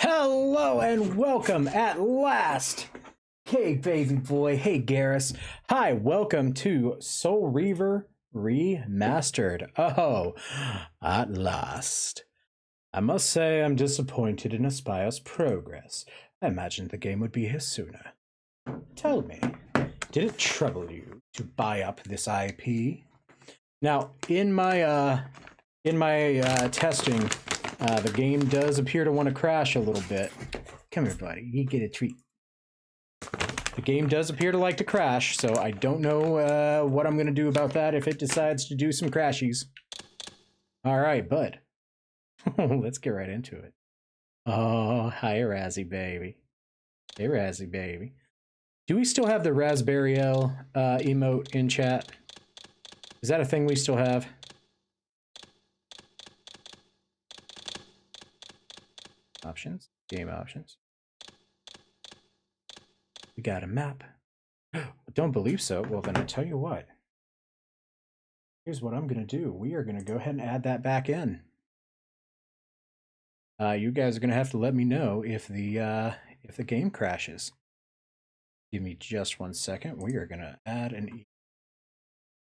Hello and welcome at last. Hey baby boy, hey Garrus. Hi, welcome to Soul Reaver Remastered. Oh, at last. I must say I'm disappointed in Aspire's progress. I imagined the game would be here sooner. Tell me, did it trouble you to buy up this IP? Now, in my testing, the game does appear to want to crash a little bit. Come here, buddy. You get a treat. The game does appear to like to crash, so I don't know what I'm going to do about that if it decides to do some crashies. All right, bud. Let's get right into it. Oh, hi, Razzie baby. Hey, Razzie baby. Do we still have the Raspberry L emote in chat? Is that a thing we still have? Options, game options. We got a map. Don't believe so. Well, then I tell you what. Here's what I'm gonna do. We are gonna go ahead and add that back in. You guys are gonna have to let me know if the game crashes. Give me just 1 second. We are gonna add an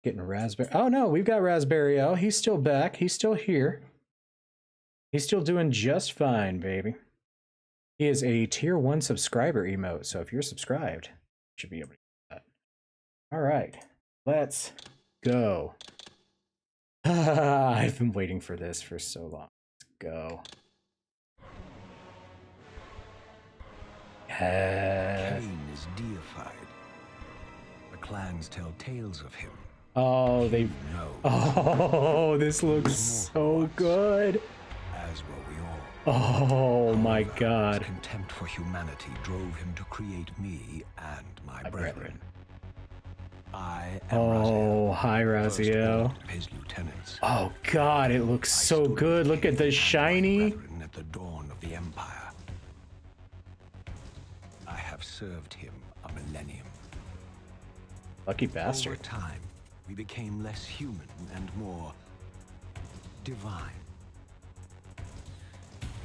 getting a Raspberry. Oh no, we've got Raspberry L. He's still back. He's still here. He's still doing just fine, baby. He is a tier 1 subscriber emote, so if you're subscribed, you should be able to do that. All right, let's go. I've been waiting for this for so long. Let's go. Cain is deified. The clans tell tales of him. Oh, they. Oh, this looks so good. As were we all. Oh my God. Contempt for humanity drove him to create me and my brethren. I am Oh, hi, Raziel. His lieutenants. Oh God, it looks so good. Look at the shiny. At the dawn of the empire. I have served him a millennium. Lucky bastard. Over time, we became less human and more divine.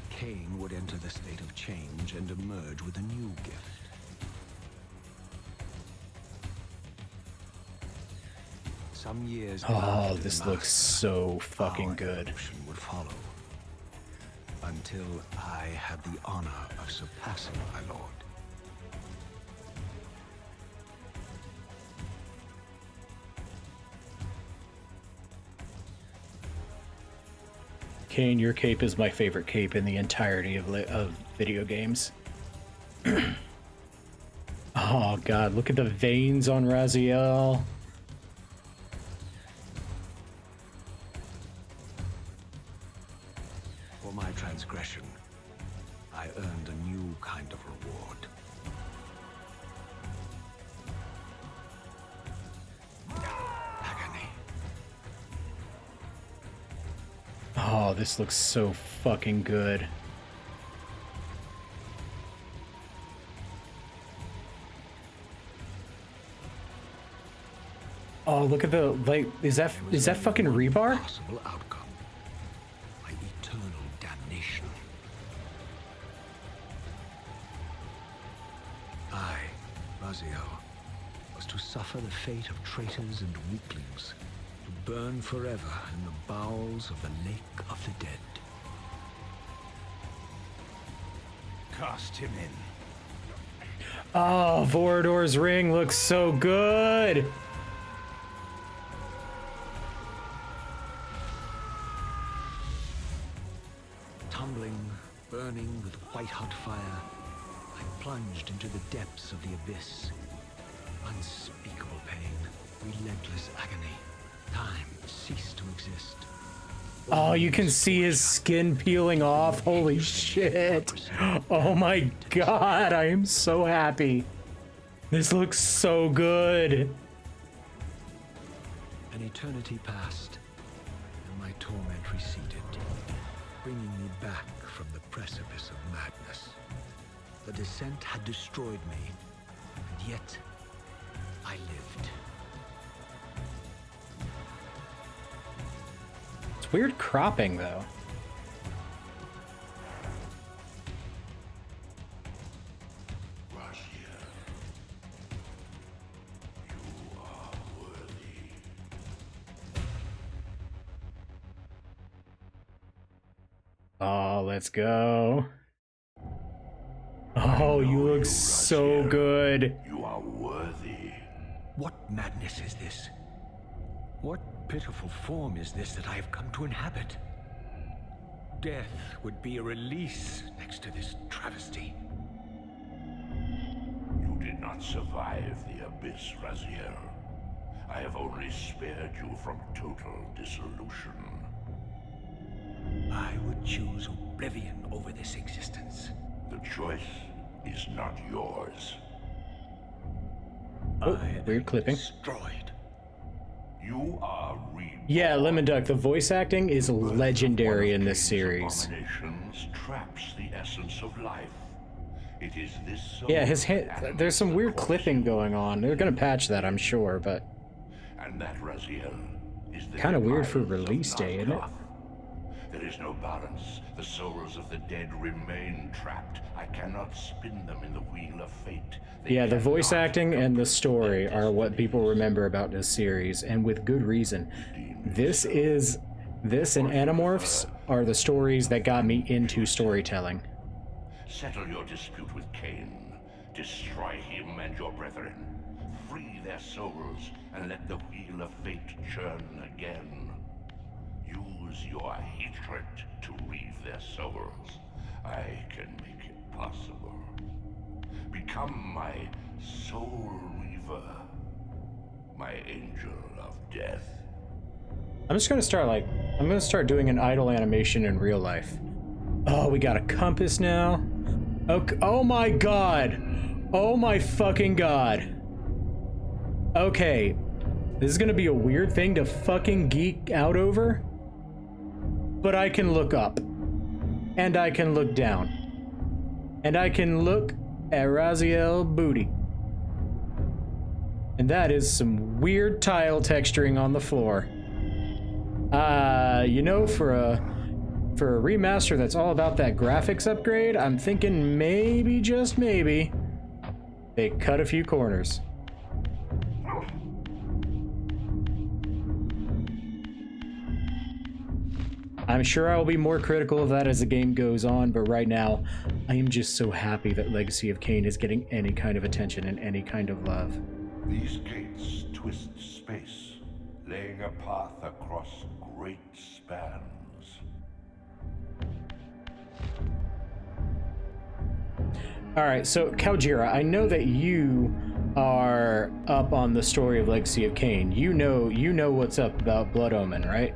Cain would enter the state of change and emerge with a new gift. Some years oh, this looks so fucking good. Would follow, until I had the honor of surpassing my lord. Cain, your cape is my favorite cape in the entirety of video games. Oh God, look at the veins on Raziel. For my transgression, I earned a new kind of reward. Agony. Oh, this looks so fucking good. Oh, look at the, like, is that fucking rebar? Possible outcome. My eternal damnation. I, Raziel, was to suffer the fate of traitors and weaklings, to burn forever in the bowels of the lake of the dead. Cast him in. Oh, Vorador's ring looks so good. Tumbling, burning with white-hot fire, I plunged into the depths of the abyss. Unspeakable pain, relentless agony. Time ceased to exist. Oh, you can see his skin peeling off. Holy shit. Oh my God, I am so happy. This looks so good. An eternity passed, and my torment receded, bringing me back from the precipice of madness. The descent had destroyed me, and yet I lived. It's weird cropping, though. Oh, let's go. Oh, you look so good. You are worthy. What madness is this? What pitiful form is this that I have come to inhabit? Death would be a release next to this travesty. You did not survive the abyss, Raziel. I have only spared you from total dissolution. I would choose oblivion over this existence. The choice is not yours. Oh, weird clipping. Destroyed. You are Reaver. Yeah, Lemon Duck, the voice acting is legendary in this series. Abominations traps the essence of life. It is this soul Yeah, his hand, that there's some weird animates clipping the going on. They're gonna patch that, I'm sure, but And that, Raziel, is the kind of weird for demise of release day, isn't it? Nargoth. There is no balance. The souls of the dead remain trapped. I cannot spin them in the wheel of fate. They Yeah, the voice cannot acting and the story their are what destinies. people remember about this series, and with good reason. This and Animorphs are the stories that got me into storytelling. Settle your dispute with Cain. Destroy him and your brethren. Free their souls and let the wheel of fate churn again. Use your hatred to reave their souls. I can make it possible. Become my soul reaver, my angel of death. I'm gonna start doing an idle animation in real life. Oh, we got a compass now. Okay, oh my god. Oh my fucking god. Okay, this is gonna be a weird thing to fucking geek out over, but I can look up, and I can look down, and I can look at Raziel booty. And that is some weird tile texturing on the floor. You know, for a remaster that's all about that graphics upgrade, I'm thinking maybe, just maybe, they cut a few corners. I'm sure I will be more critical of that as the game goes on, but right now, I am just so happy that Legacy of Kain is getting any kind of attention and any kind of love. These gates twist space, laying a path across great spans. Alright, so Kaljira, I know that you are up on the story of Legacy of Kain. You know what's up about Blood Omen, right?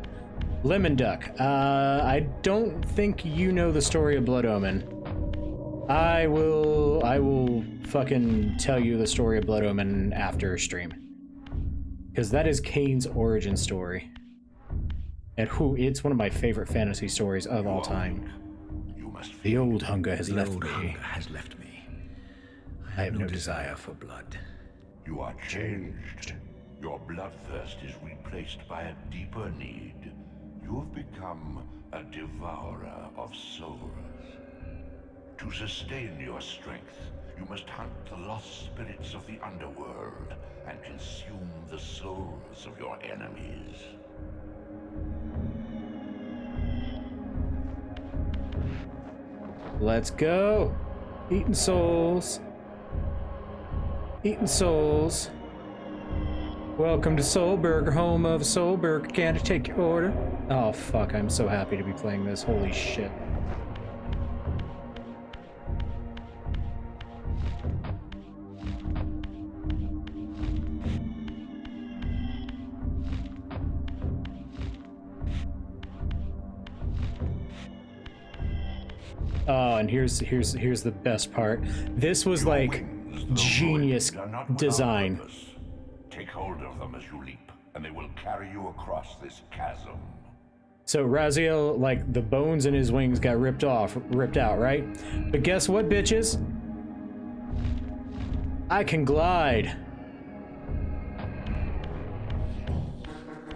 Lemon Duck, I don't think you know the story of Blood Omen. I will fucking tell you the story of Blood Omen after stream. Because that is Kain's origin story. And it's one of my favorite fantasy stories of all time. You must The old hunger has The left old me. hunger has left me. I have no desire for blood. You are changed. Your bloodthirst is replaced by a deeper need. You have become a devourer of souls. To sustain your strength, you must hunt the lost spirits of the underworld and consume the souls of your enemies. Let's go. Eating souls. Eating souls. Welcome to Soul Burger, home of Soul Burger. Can I take your order? Oh fuck, I'm so happy to be playing this. Holy shit. Oh, and here's the best part. This was like genius design. Take hold of them as you leap, and they will carry you across this chasm. So Raziel, like, the bones in his wings got ripped out, right? But guess what, bitches? I can glide.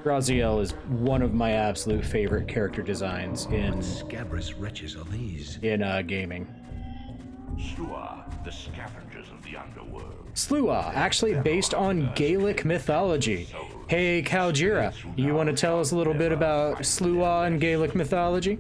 Raziel is one of my absolute favorite character designs in Scabrous wretches are these? gaming. Slua, the scavengers of the underworld. Slua, actually based on Gaelic mythology. Hey, Kaljira, you want to tell us a little bit about Slua and Gaelic mythology?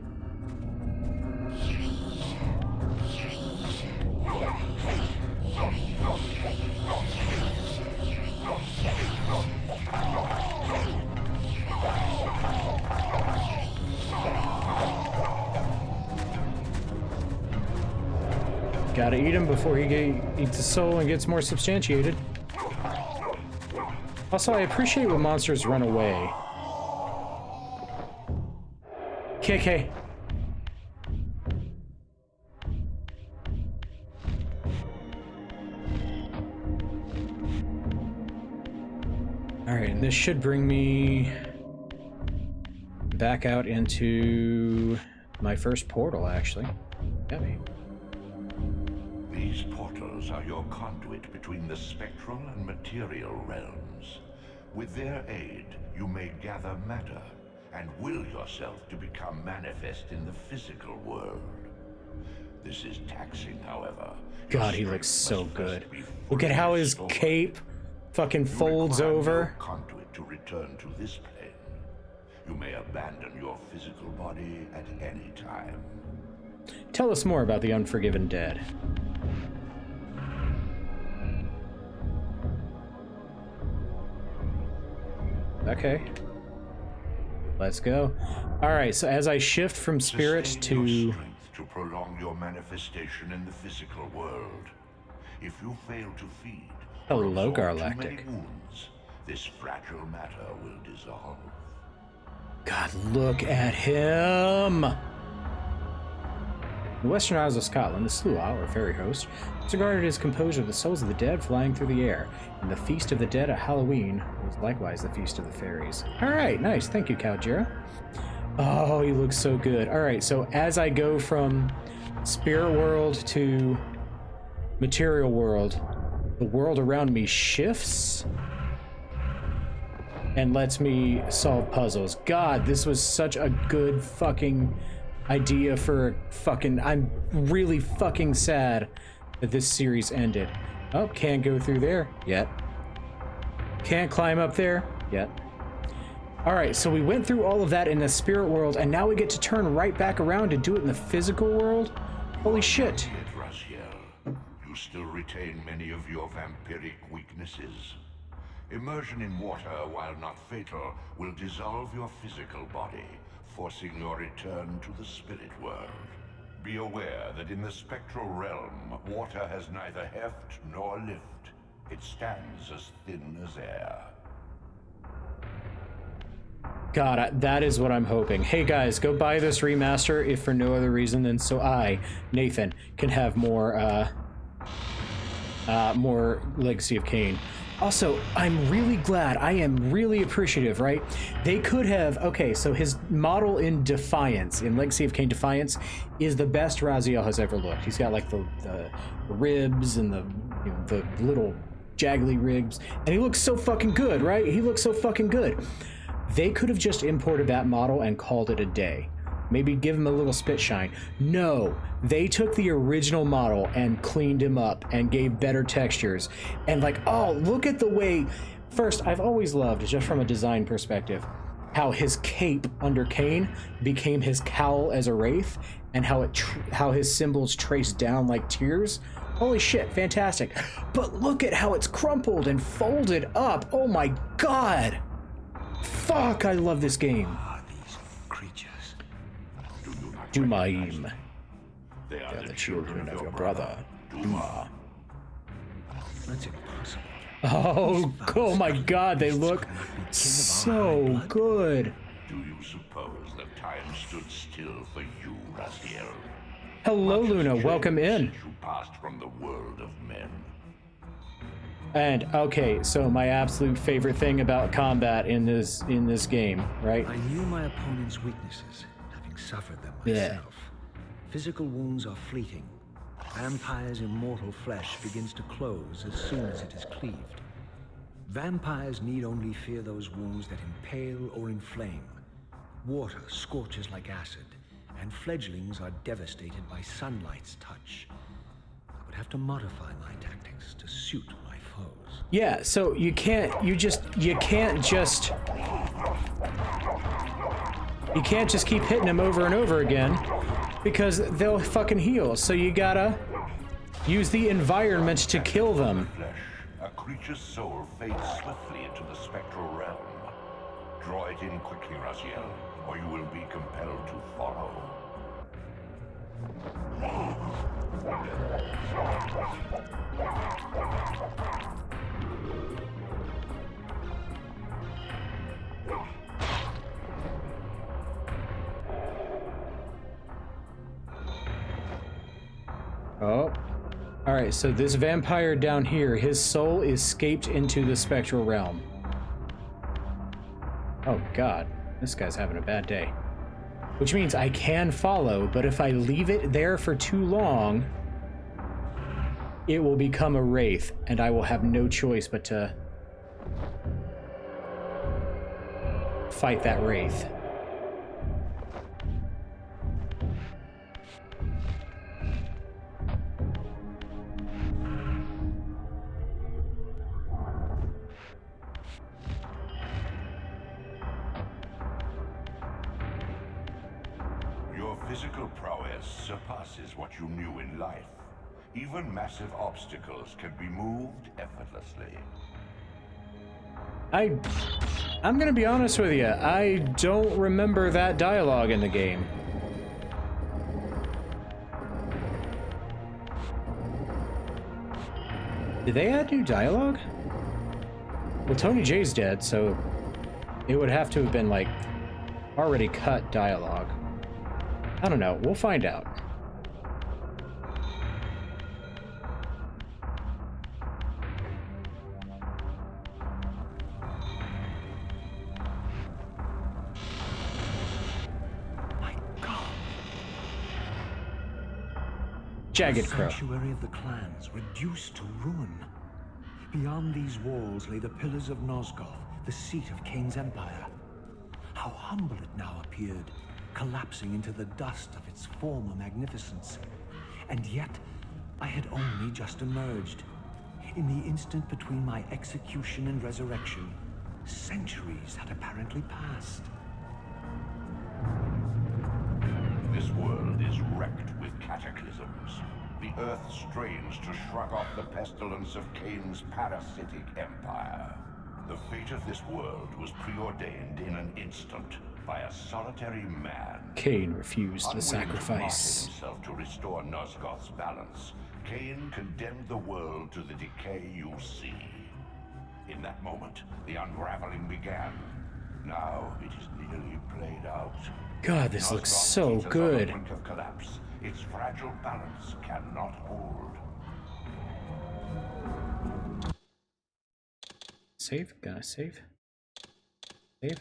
Gotta eat him before he eats his soul and gets more substantiated. Also, I appreciate when monsters run away. KK. Alright, and this should bring me back out into my first portal, actually. Yummy. These portals are your conduit between the spectral and material realms. With their aid, you may gather matter and will yourself to become manifest in the physical world. This is taxing, however. God, he looks so good. Look at how his cape fucking folds over. No conduit to return to this plane. You may abandon your physical body at any time. Tell us more about the Unforgiven Dead. Okay. Let's go. Alright, so as I shift from spirit Sustain your to... strength to prolong your manifestation in the physical world. If you fail to feed or Hello, absorb too Galactic. many wounds, this fragile matter will dissolve. God, look at him! In the Western Isles of Scotland, the Sluagh, or fairy host, was regarded as composed of the souls of the dead flying through the air, and the Feast of the Dead at Halloween was likewise the Feast of the Fairies. Alright, nice. Thank you, Kaljira. Oh, he looks so good. Alright, so as I go from spirit world to material world, the world around me shifts and lets me solve puzzles. God, this was such a good fucking idea for fucking... I'm really fucking sad that this series ended. Oh, can't go through there yet. Can't climb up there yet. Alright, so we went through all of that in the spirit world, and now we get to turn right back around and do it in the physical world? Holy shit. Yet, Raziel, you still retain many of your vampiric weaknesses. Immersion in water, while not fatal, will dissolve your physical body, forcing your return to the spirit world. Be aware that in the spectral realm, water has neither heft nor lift. It stands as thin as air. God, that is what I'm hoping. Hey guys, go buy this remaster if for no other reason than so I, Nathan, can have more Legacy of Kain. Also, I'm really glad, I am really appreciative, right? They could have, okay, so his model in Defiance, in Legacy of Kain Defiance, is the best Raziel has ever looked. He's got like the ribs and the, you know, the little jaggly ribs, and he looks so fucking good, right? He looks so fucking good. They could have just imported that model and called it a day. Maybe give him a little spit shine. No, they took the original model and cleaned him up and gave better textures. And like, oh, look at the way... First, I've always loved, just from a design perspective, how his cape under Kain became his cowl as a wraith, and how his symbols traced down like tears. Holy shit, fantastic. But look at how it's crumpled and folded up. Oh my god. Fuck, I love this game. These creatures. Dumaim. They are The children of your brother, Duma. That's impossible. Oh my god, they look so good. Do you suppose that time stood still for you, Raziel? Hello, Luna, welcome in. Since you passed from the world of men. And okay, so my absolute favorite thing about combat in this game, right? I knew my opponent's weaknesses, having suffered them Yeah. myself. Physical wounds are fleeting. Vampire's immortal flesh begins to close as soon as it is cleaved. Vampires need only fear those wounds that impale or inflame. Water scorches like acid, and fledglings are devastated by sunlight's touch. I would have to modify my tactics to suit my foes. Yeah, so you can't just keep hitting them over and over again, because they'll fucking heal. So you gotta Use the environment to kill them. Flesh, a creature's soul fades swiftly into the spectral realm. Draw it in quickly, Raziel, or you will be compelled to follow. Oh. Alright, so this vampire down here, his soul escaped into the spectral realm. Oh god, this guy's having a bad day. Which means I can follow, but if I leave it there for too long, it will become a wraith, and I will have no choice but to fight that wraith. Physical prowess surpasses what you knew in life. Even massive obstacles can be moved effortlessly. I'm gonna be honest with you, I don't remember that dialogue in the game. Did they add new dialogue? Well, Tony J's dead, so it would have to have been like already cut dialogue. I don't know. We'll find out. My God. Jagged Crow. The sanctuary of the clans reduced to ruin. Beyond these walls lay the pillars of Nosgoth, the seat of Kain's empire. How humble it now appeared, collapsing into the dust of its former magnificence. And yet, I had only just emerged. In the instant between my execution and resurrection, centuries had apparently passed. This world is wrecked with cataclysms. The earth strains to shrug off the pestilence of Kain's parasitic empire. The fate of this world was preordained in an instant by a solitary man. Kain refused the Unwilling sacrifice. to martyr himself to restore Nosgoth's balance, Kain condemned the world to the decay you see. In that moment, the unraveling began. Now it is nearly played out. God, this looks Nosgoth so sits on the good. brink of collapse. Its fragile balance cannot hold. Save? Gonna save? Save?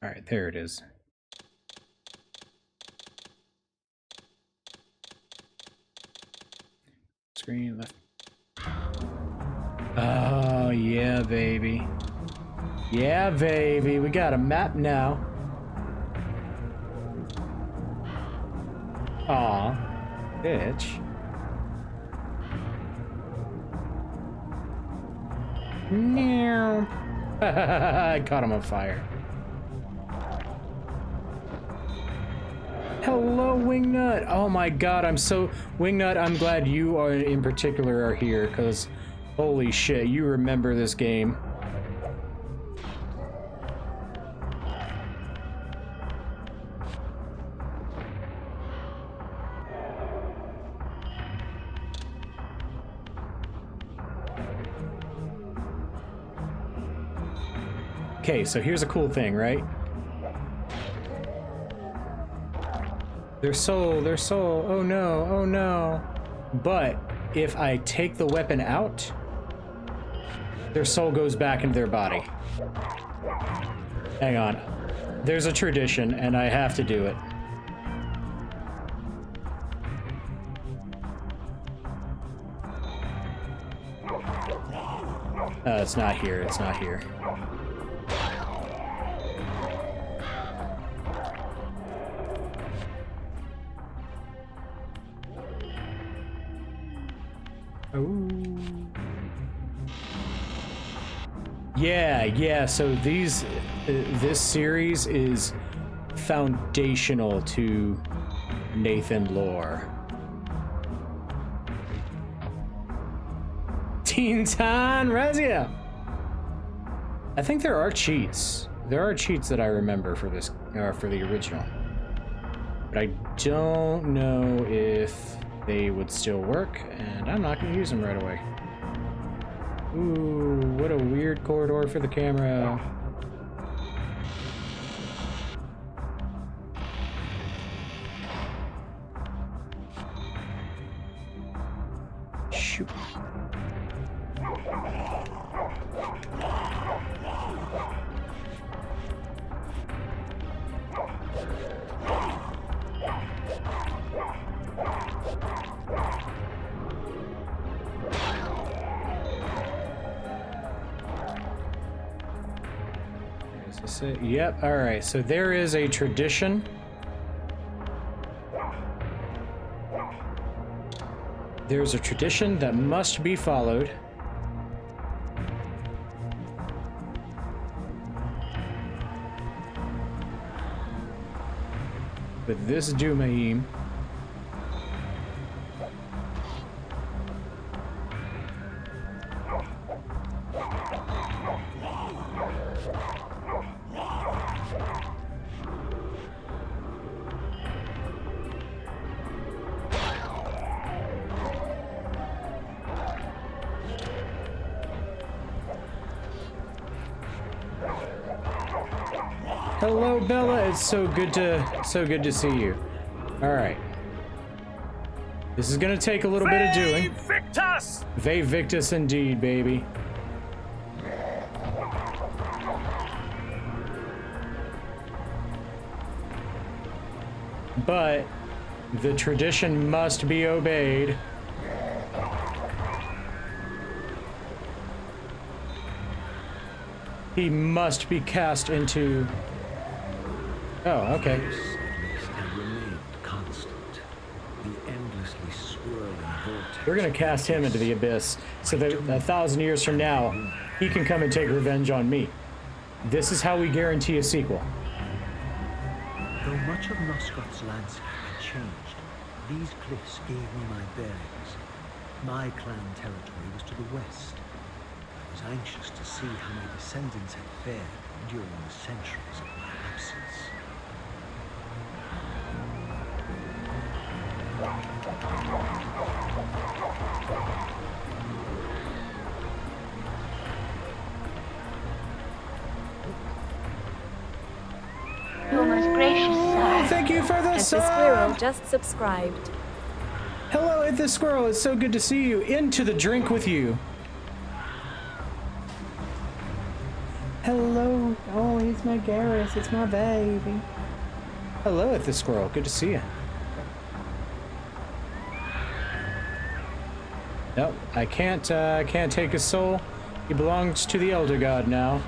Alright, there it is. Screen left. Oh, yeah, baby. Yeah, baby. We got a map now. Aw, bitch. Meow. I caught him on fire. Hello, Wingnut. Oh my god, I'm so... Wingnut, I'm glad you are in particular are here, because holy shit, you remember this game. Okay, so here's a cool thing, right? Their soul, oh no, oh no. But if I take the weapon out, their soul goes back into their body. Hang on. There's a tradition, and I have to do it. It's not here, it's not here. Yeah, so this series is foundational to Nathan lore. Teen Time Razia! I think there are cheats. There are cheats that I remember for this, for the original. But I don't know if they would still work, and I'm not going to use them right away. Ooh, what a weird corridor for the camera. Shoot. Is this it? Yep, alright, so there is a tradition. There's a tradition that must be followed. With this Dumaim. Hello, Bella. It's so good to see you. All right. This is gonna take a little bit of doing. Victus! Ve Victus indeed, baby. But the tradition must be obeyed. He must be cast into... Oh, okay. This, at least, had remained constant. The endlessly swirling vortex. We're gonna cast him into the abyss, so that 1,000 years from now, he can come and take revenge on me. This is how we guarantee a sequel. Though much of Nosgoth's landscape had changed, these cliffs gave me my bearings. My clan territory was to the west. I was anxious to see how my descendants had fared during the centuries of my absence. Your most gracious sir. Thank you for the And the squirrel sub! just subscribed. Hello, Ed the Squirrel. It's so good to see you. Into the drink with you. Hello. Oh, it's my Garrus. It's my baby. Hello, Ed the Squirrel. Good to see you. Nope, I can't take his soul. He belongs to the Elder God now.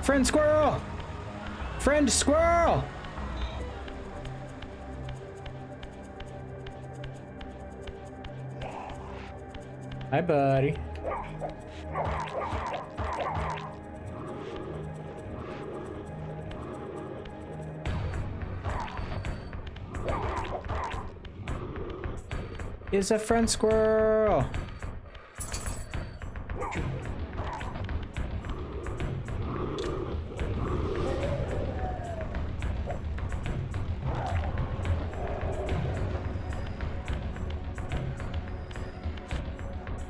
Friend Squirrel! Friend Squirrel! Hi, buddy. Is a friend squirrel.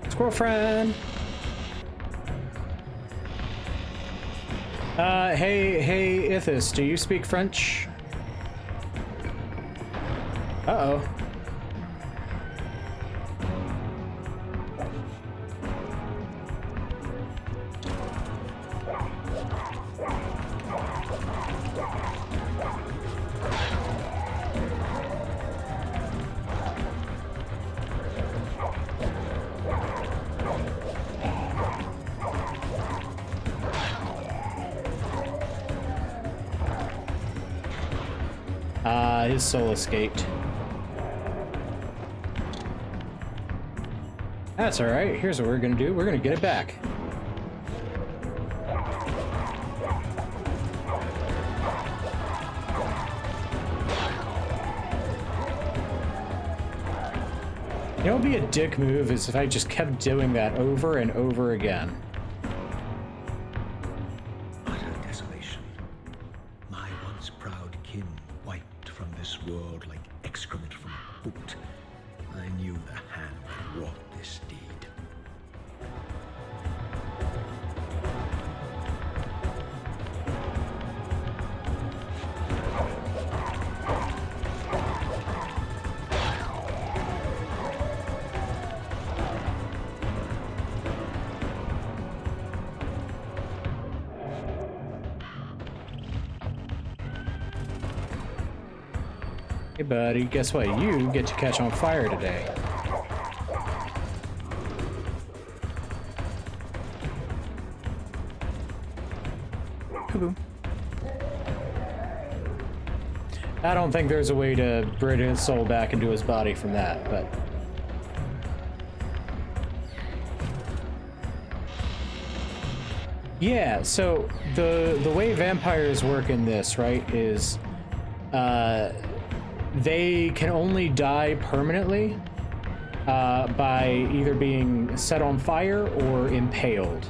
Squirrel friend. Hey, Ithis, do you speak French? Uh-oh. His soul escaped. That's alright. Here's what we're gonna do. We're gonna get it back. You know what would be a dick move is if I just kept doing that over and over again. Utter desolation. My once proud kin wiped from this world like excrement from a boot. I knew the hand that wrought this deed. Hey buddy, guess what? You get to catch on fire today. Kaboom. I don't think there's a way to bring his soul back into his body from that, but... Yeah, so the way vampires work in this, right, is they can only die permanently by either being set on fire or impaled.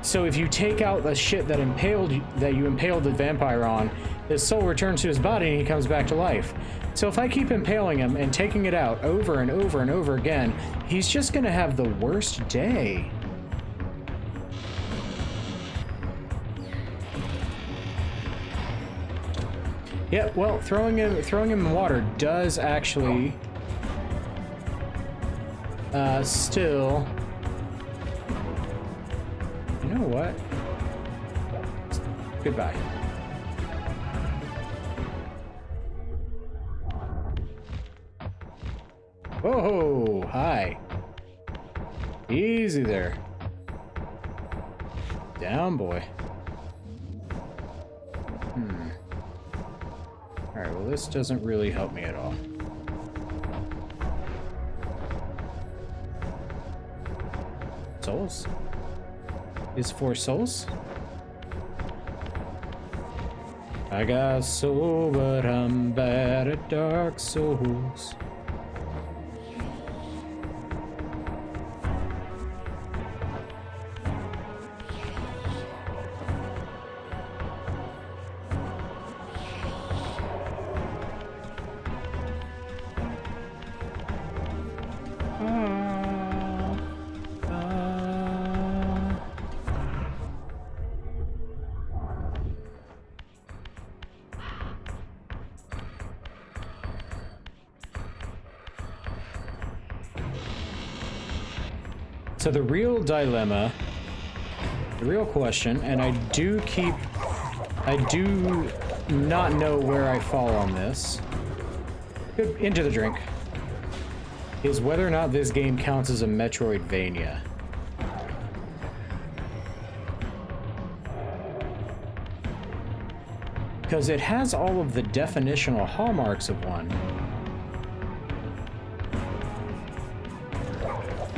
So if you take out the shit that you impaled the vampire on, his soul returns to his body and he comes back to life. So if I keep impaling him and taking it out over and over and over again, he's just gonna have the worst day. Yeah, well, throwing him in water does actually still. You know what? Goodbye. Whoa, hi. Easy there. Down, boy. Alright, well, this doesn't really help me at all. Souls? Is 4 souls? I got soul, but I'm bad at Dark Souls. So the real dilemma, the real question, and I do not know where I fall on this, into the drink, is whether or not this game counts as a Metroidvania. Because it has all of the definitional hallmarks of one,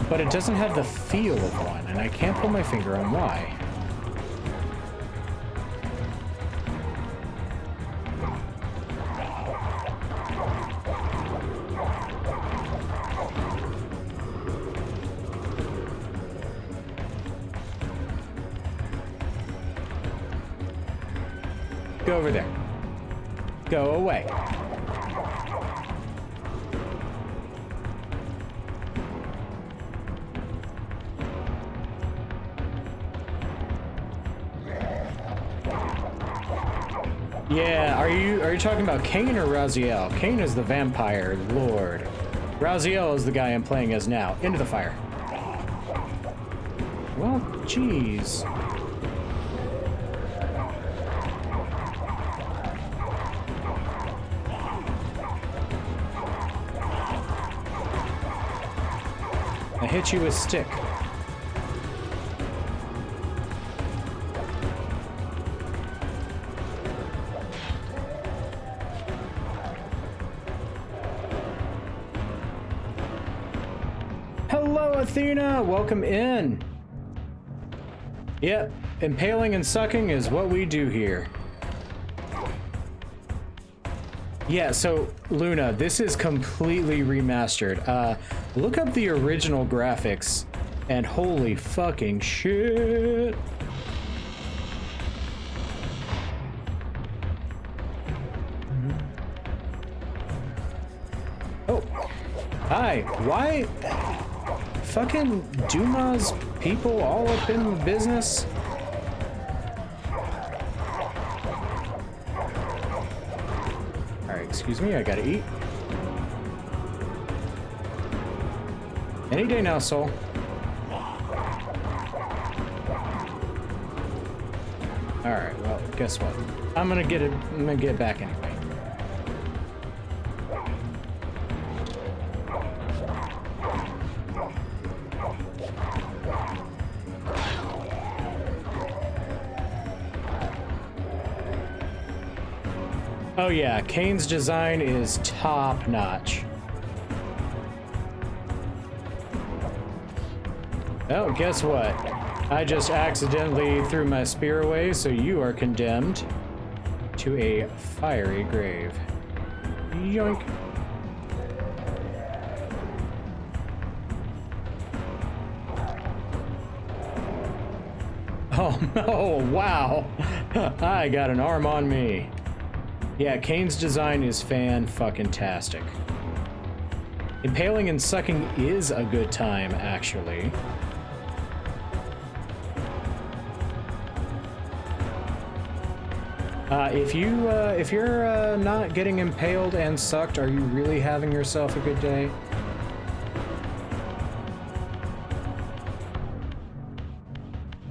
but it doesn't have the feel of one, and I can't put my finger on why. Go over there. Go away. Yeah, are you talking about Cain or Raziel? Cain is the vampire lord. Raziel is the guy I'm playing as now. Into the fire. Well, jeez. I hit you with stick. Hello, Athena! Welcome in! Yep, impaling and sucking is what we do here. Yeah, so Luna, this is completely remastered. Look up the original graphics, and holy fucking shit. Oh, hi. Why? Fucking Duma's people all up in the business? Excuse me, I gotta eat. Any day now, soul. Alright, well, guess what? I'm gonna get it back anyway. Oh yeah, Kane's design is top notch. Oh, guess what? I just accidentally threw my spear away, so you are condemned to a fiery grave. Yoink. Oh no, wow. I got an arm on me. Yeah, Kane's design is fan-fucking-tastic. Impaling and sucking is a good time, actually. If you're not getting impaled and sucked, are you really having yourself a good day?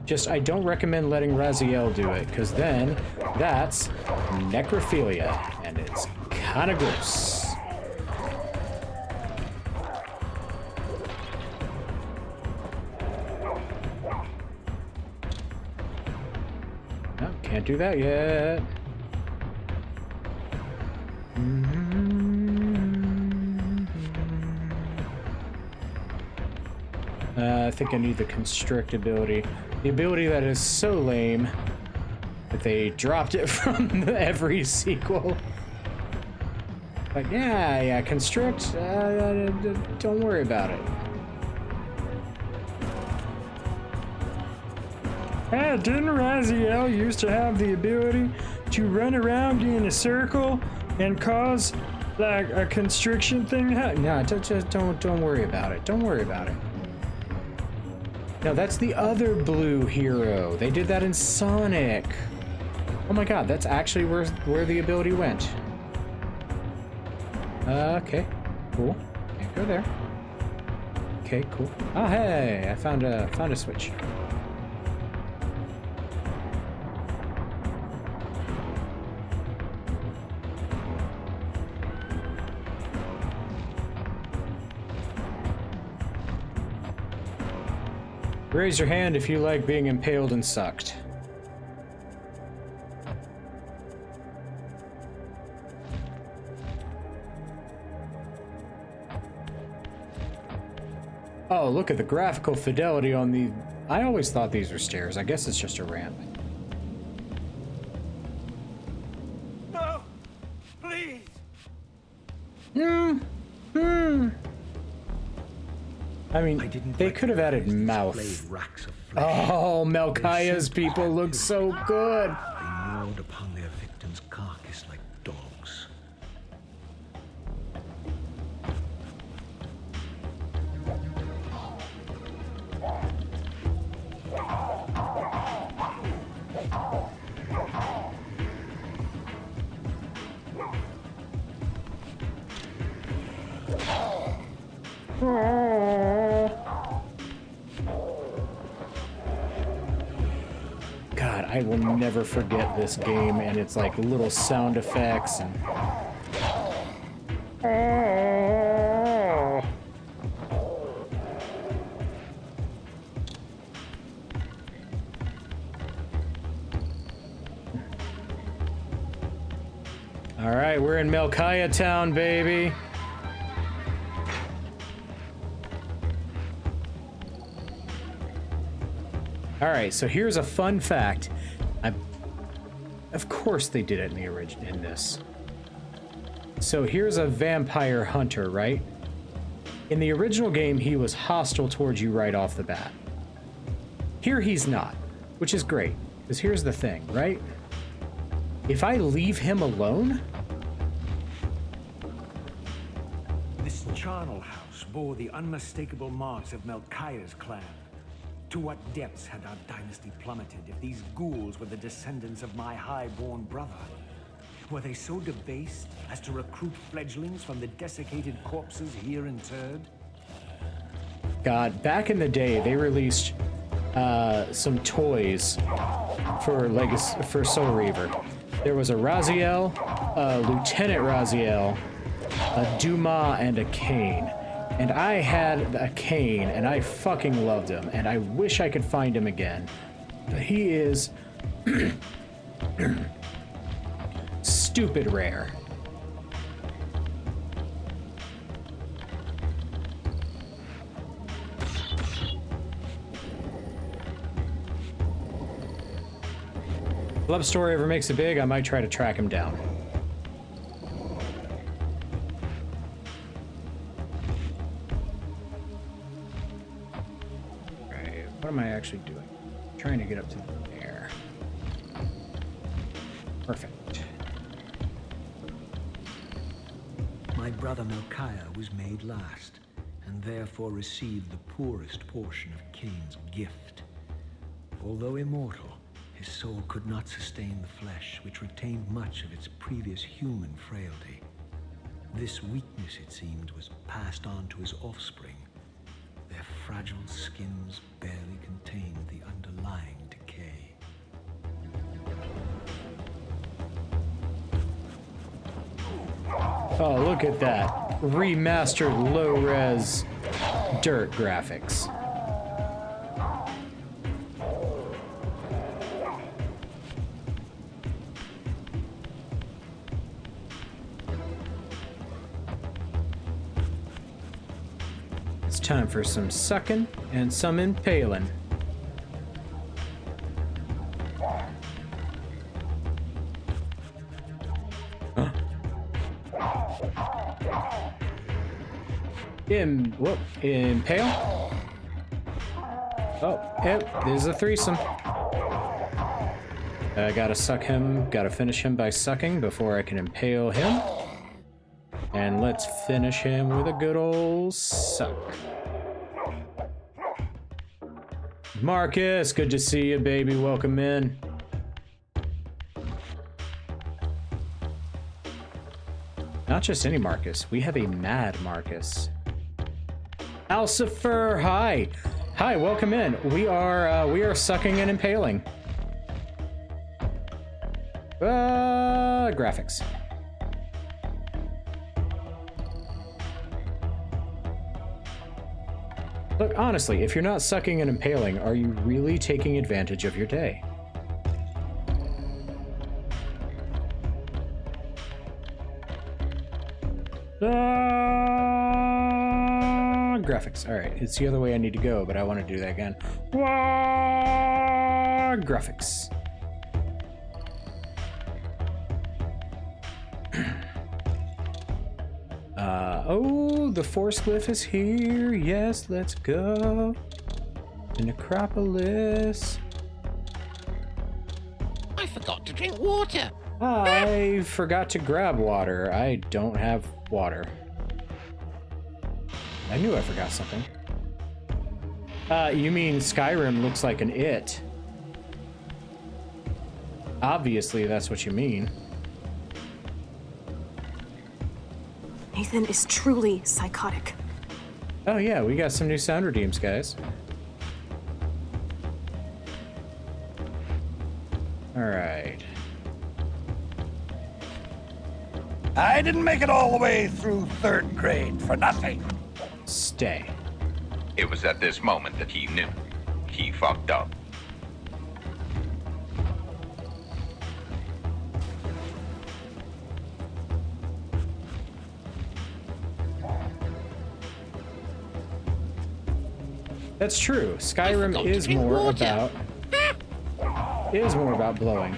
Just, I don't recommend letting Raziel do it, because then that's necrophilia, and it's kind of gross. No, can't do that yet. I think I need the constrict ability. The ability that is so lame that they dropped it from every sequel. But yeah, constrict, don't worry about it. Didn't Raziel used to have the ability to run around in a circle and cause like a constriction thing? No, just don't worry about it. Don't worry about it. No, that's the other blue hero. They did that in Sonic. Oh my god, that's actually where the ability went. Okay, cool. Can't go there. Okay, cool. Oh hey, I found a switch. Raise your hand if you like being impaled and sucked. Oh, look at the graphical fidelity on the... I always thought these were stairs. I guess it's just a ramp. No! Please! I mean, they could have added mouth. Oh, Melchiah's people look so good. They gnawed upon their victim's carcass like dogs. God, I will never forget this game and its like little sound effects and... All right, we're in Melchiah Town, baby. All right, so here's a fun fact. Of course they did it in the in this. So here's a vampire hunter, right? In the original game, he was hostile towards you right off the bat. Here he's not, which is great. Because here's the thing, right? If I leave him alone... This charnel house bore the unmistakable marks of Melchiah's clan. To what depths had our dynasty plummeted if these ghouls were the descendants of my high-born brother? Were they so debased as to recruit fledglings from the desiccated corpses here interred? God, back in the day, they released some toys for Soul Reaver. There was a Raziel, a Lieutenant Raziel, a Duma, and a Cain. And I had a Cain, and I fucking loved him, and I wish I could find him again. But he is stupid rare. Love story ever makes it big, I might try to track him down. Right, what am I actually doing? I'm trying to get up to there. Perfect. My brother Melchiah was made last, and therefore received the poorest portion of Cain's gift. Although immortal, his soul could not sustain the flesh, which retained much of its previous human frailty. This weakness, it seemed, was passed on to his offspring. Their fragile skins barely contained the underlying decay. Oh, look at that. Remastered low-res dirt graphics. It's time for some sucking and some impaling. Impale? Oh, yep, there's a threesome. I gotta suck him, gotta finish him by sucking before I can impale him. And let's finish him with a good old suck. Marcus, good to see you, baby. Welcome in. Not just any Marcus, we have a mad Marcus. Alcifer, hi. Hi, welcome in. We are sucking and impaling. Graphics. Look, honestly, if you're not sucking and impaling, are you really taking advantage of your day? Graphics. All right, it's the other way I need to go, but I want to do that again. Graphics. Oh, the Force Glyph is here. Yes, let's go. The Necropolis. I forgot to drink water. I forgot to grab water. I don't have water. I knew I forgot something. You mean Skyrim looks like an it? Obviously, that's what you mean. Nathan is truly psychotic. Oh yeah, we got some new sound redeems, guys. All right. I didn't make it all the way through 3rd grade for nothing. Stay. It was at this moment that he knew. He fucked up. That's true. Skyrim is more about blowing.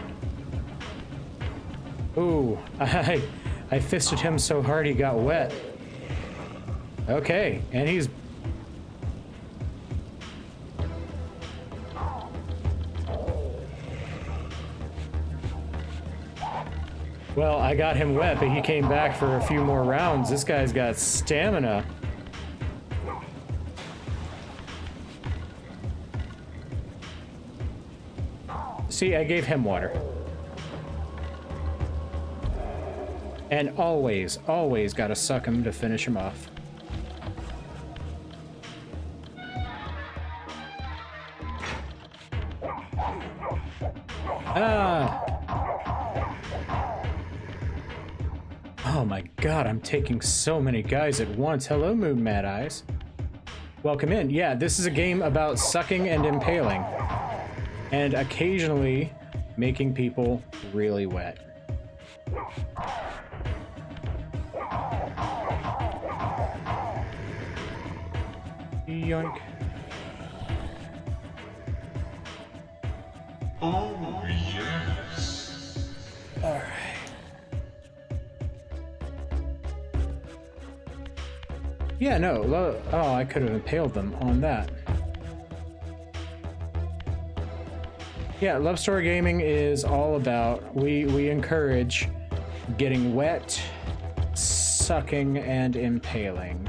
Ooh, I fisted him so hard he got wet. Okay, and he's... Well, I got him wet, but he came back for a few more rounds. This guy's got stamina. See, I gave him water. And always gotta suck him to finish him off. Ah! Oh my god, I'm taking so many guys at once. Hello, Moon Mad Eyes. Welcome in. Yeah, this is a game about sucking and impaling. And occasionally making people really wet. Yoink. Oh, yes. All right. Yeah, no. Oh, I could have impaled them on that. Yeah, Love Story Gaming is all about, we encourage getting wet, sucking, and impaling.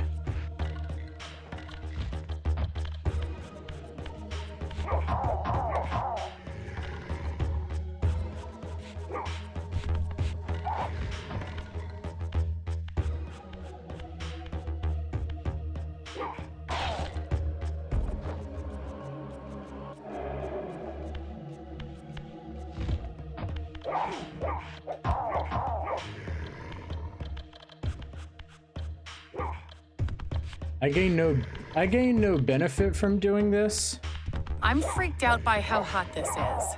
I gain no benefit from doing this. I'm freaked out by how hot this is.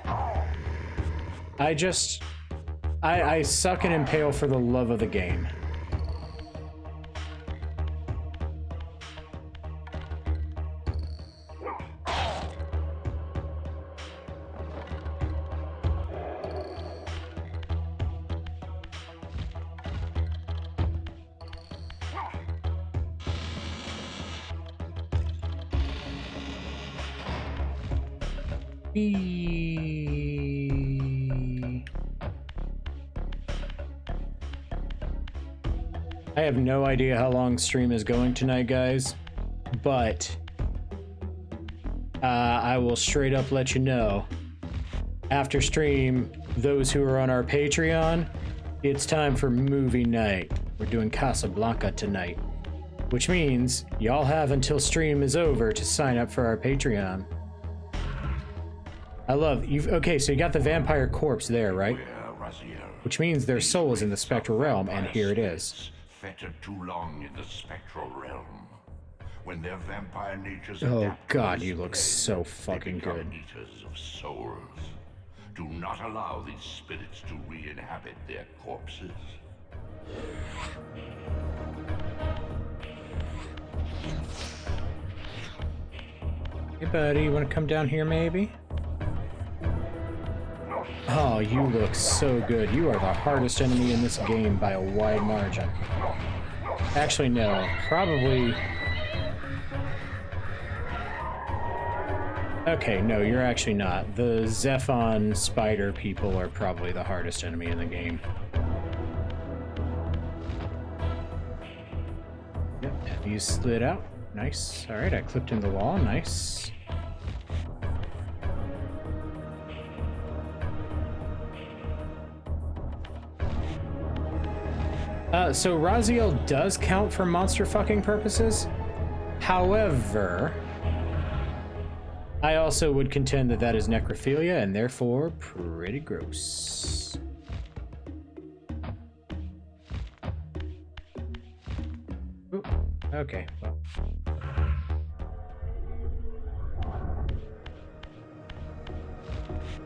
I suck and impale for the love of the game. I have no idea how long stream is going tonight, guys, but I will straight up let you know. After stream, those who are on our Patreon, it's time for movie night. We're doing Casablanca tonight, which means y'all have until stream is over to sign up for our Patreon. I love you. Okay, so you got the vampire corpse there, right? Which means their soul is in the spectral realm, and here it is. Fettered too long in the spectral realm. When their vampire natures Oh god, you look so fucking good. Eaters of souls. Do not allow these spirits to re-inhabit their corpses. Hey buddy, you wanna come down here maybe? Oh, you look so good. You are the hardest enemy in this game by a wide margin. Actually, no. Probably... Okay, no, you're actually not. The Zephon spider people are probably the hardest enemy in the game. Yep, you slid out. Nice. Alright, I clipped in the wall. Nice. So Raziel does count for monster fucking purposes. However, I also would contend that that is necrophilia and therefore pretty gross. Ooh, okay, well.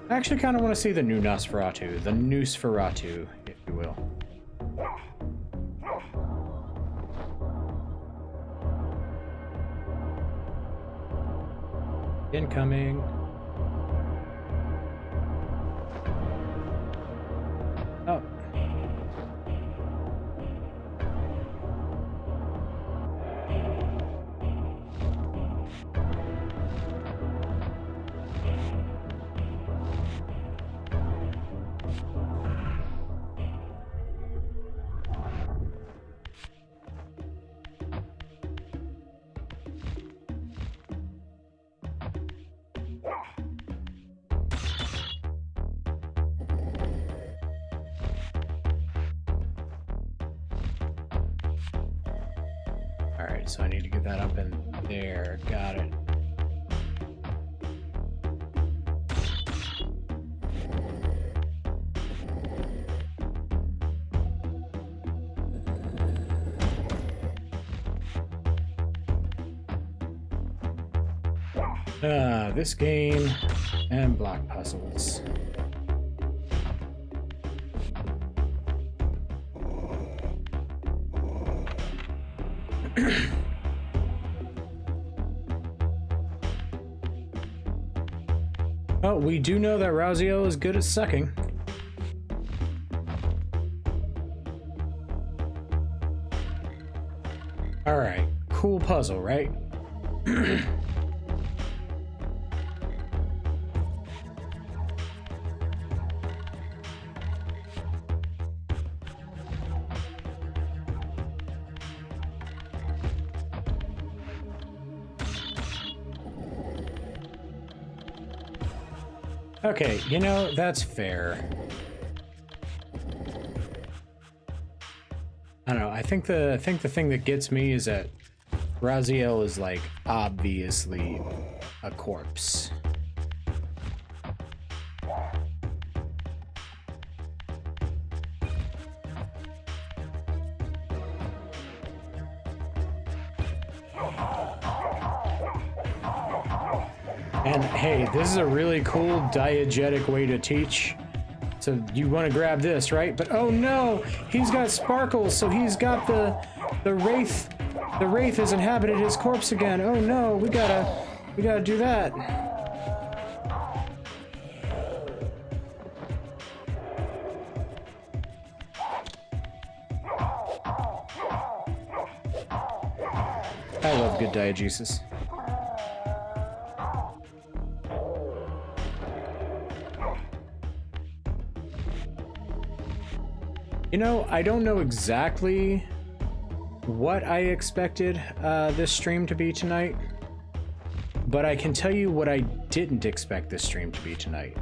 I actually kind of want to see the new Nosferatu, the Nosferatu, if you will. Incoming. Oh. Alright, so I need to get that up in there. Got it. This game and block puzzles. Oh, we do know that Raziel is good at sucking. All right, cool puzzle, right? Okay, you know, that's fair. I don't know, I think the thing that gets me is that Raziel is like obviously a corpse. And hey, this is a really cool diegetic way to teach. So you want to grab this, right? But oh no, he's got sparkles, so he's got the wraith. The wraith has inhabited his corpse again. Oh no, we gotta do that. I love good diegesis. You know, I don't know exactly what I expected this stream to be tonight, but I can tell you what I didn't expect this stream to be tonight.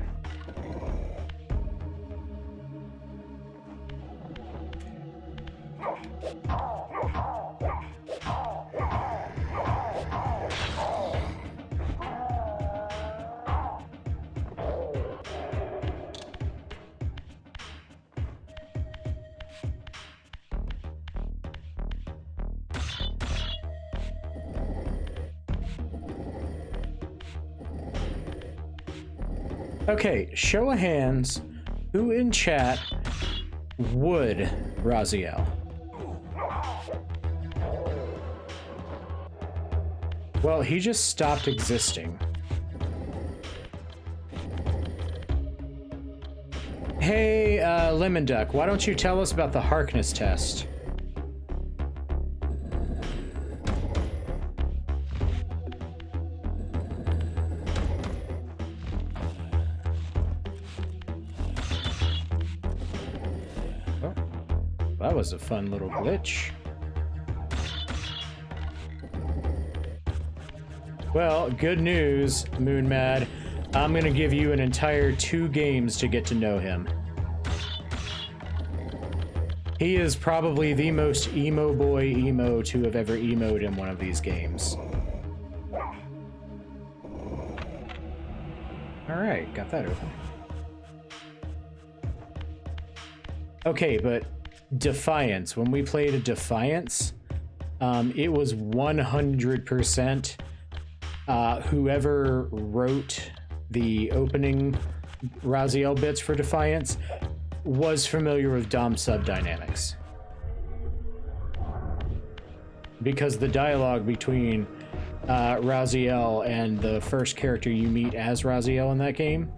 Okay, show of hands, who in chat would Raziel? Well, he just stopped existing. Hey, Lemon Duck, why don't you tell us about the Harkness test? That was a fun little glitch. Well, good news, Moon Mad. I'm gonna give you an entire 2 games to get to know him. He is probably the most emo boy emo to have ever emoed in one of these games. Alright, got that open. Okay, but Defiance, when we played a Defiance, it was 100% whoever wrote the opening Raziel bits for Defiance was familiar with Dom sub dynamics. Because the dialogue between Raziel and the first character you meet as Raziel in that game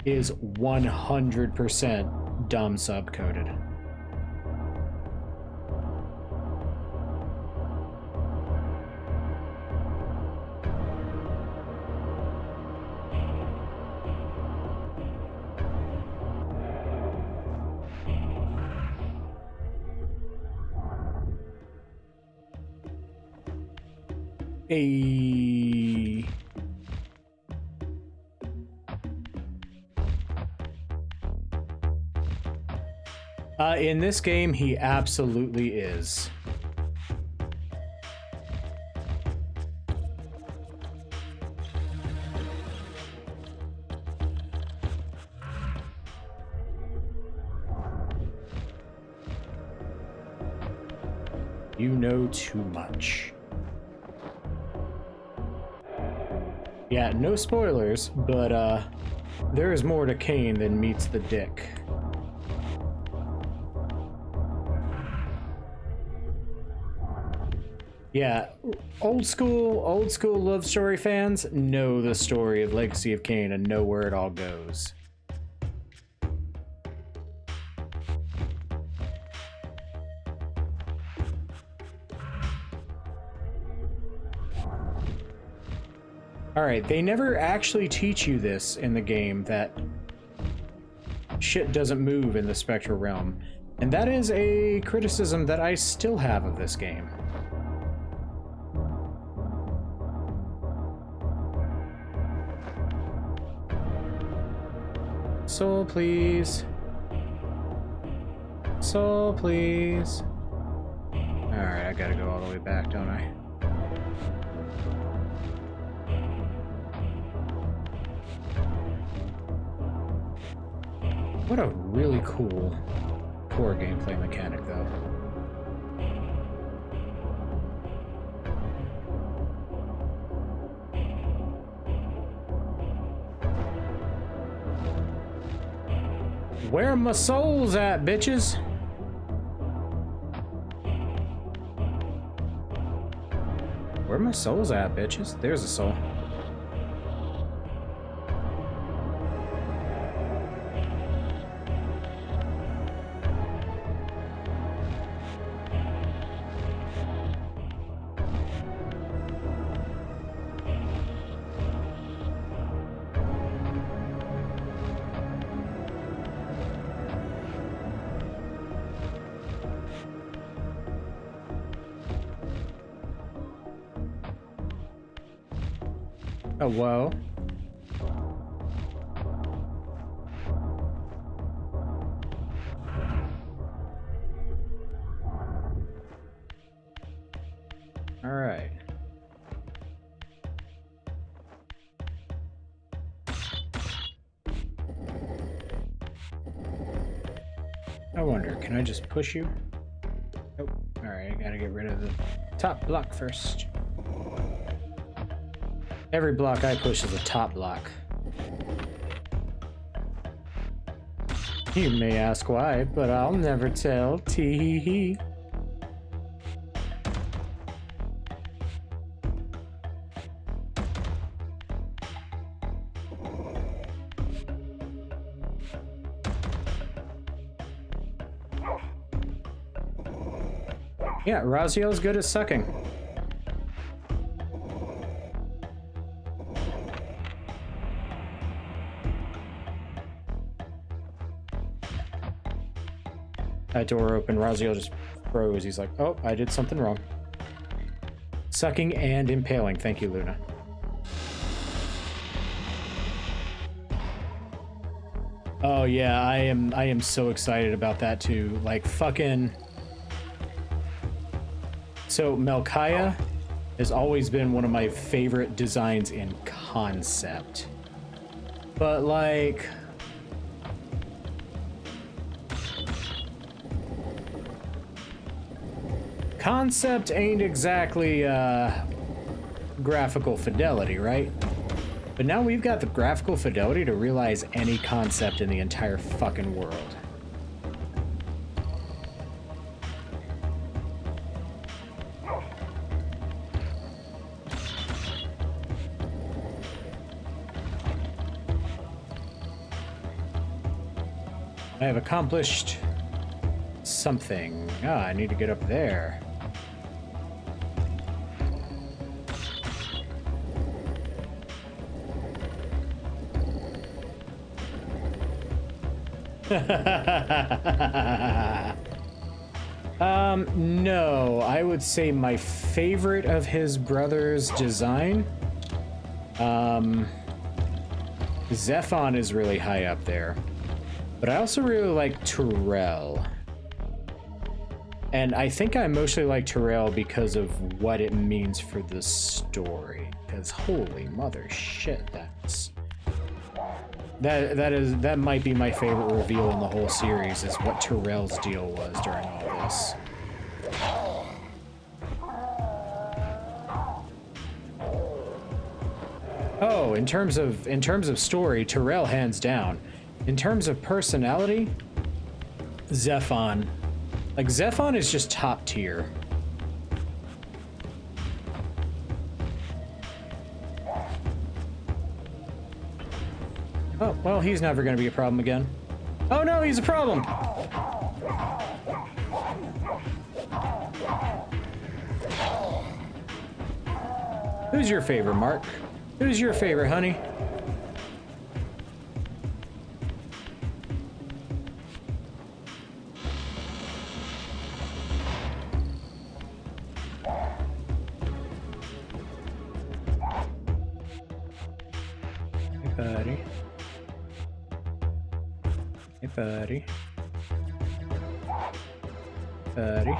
is 100% Dom sub coded. In this game, he absolutely is. You know too much. Yeah, no spoilers, but there is more to Cain than meets the dick. Yeah, old school love story fans know the story of Legacy of Kain and know where it all goes. Alright, they never actually teach you this in the game, that shit doesn't move in the spectral realm. And that is a criticism that I still have of this game. Soul, please. Soul, please. Alright, I gotta go all the way back, don't I? What a really cool core gameplay mechanic, though. Where my souls at, bitches? Where my souls at, bitches? There's a soul. Oh, whoa. All right. I wonder, can I just push you? Nope. All right, I gotta get rid of the top block first. Every block I push is a top block. You may ask why, but I'll never tell. Tee-hee-hee. Yeah, Raziel's good at sucking. That door open, Raziel just froze. He's like, oh, I did something wrong. Sucking and impaling. Thank you, Luna. Oh yeah, I am so excited about that too. Like fucking. So Melchiah has always been one of my favorite designs in concept. But like, concept ain't exactly graphical fidelity, right? But now we've got the graphical fidelity to realize any concept in the entire fucking world. I have accomplished something. Ah, I need to get up there. No, I would say my favorite of his brother's design, Zephon is really high up there, but I also really like Terrell. And I think I mostly like Terrell because of what it means for the story, because holy mother shit, that might be my favorite reveal in the whole series, is what Terrell's deal was during all this. Oh, in terms of story, Tyrell hands down. In terms of personality, Zephon. Like, Zephon is just top tier. Oh, well, he's never gonna be a problem again. Oh no, he's a problem! Who's your favorite, Mark? Who's your favorite, honey? Hey, buddy. Hey, buddy. Buddy.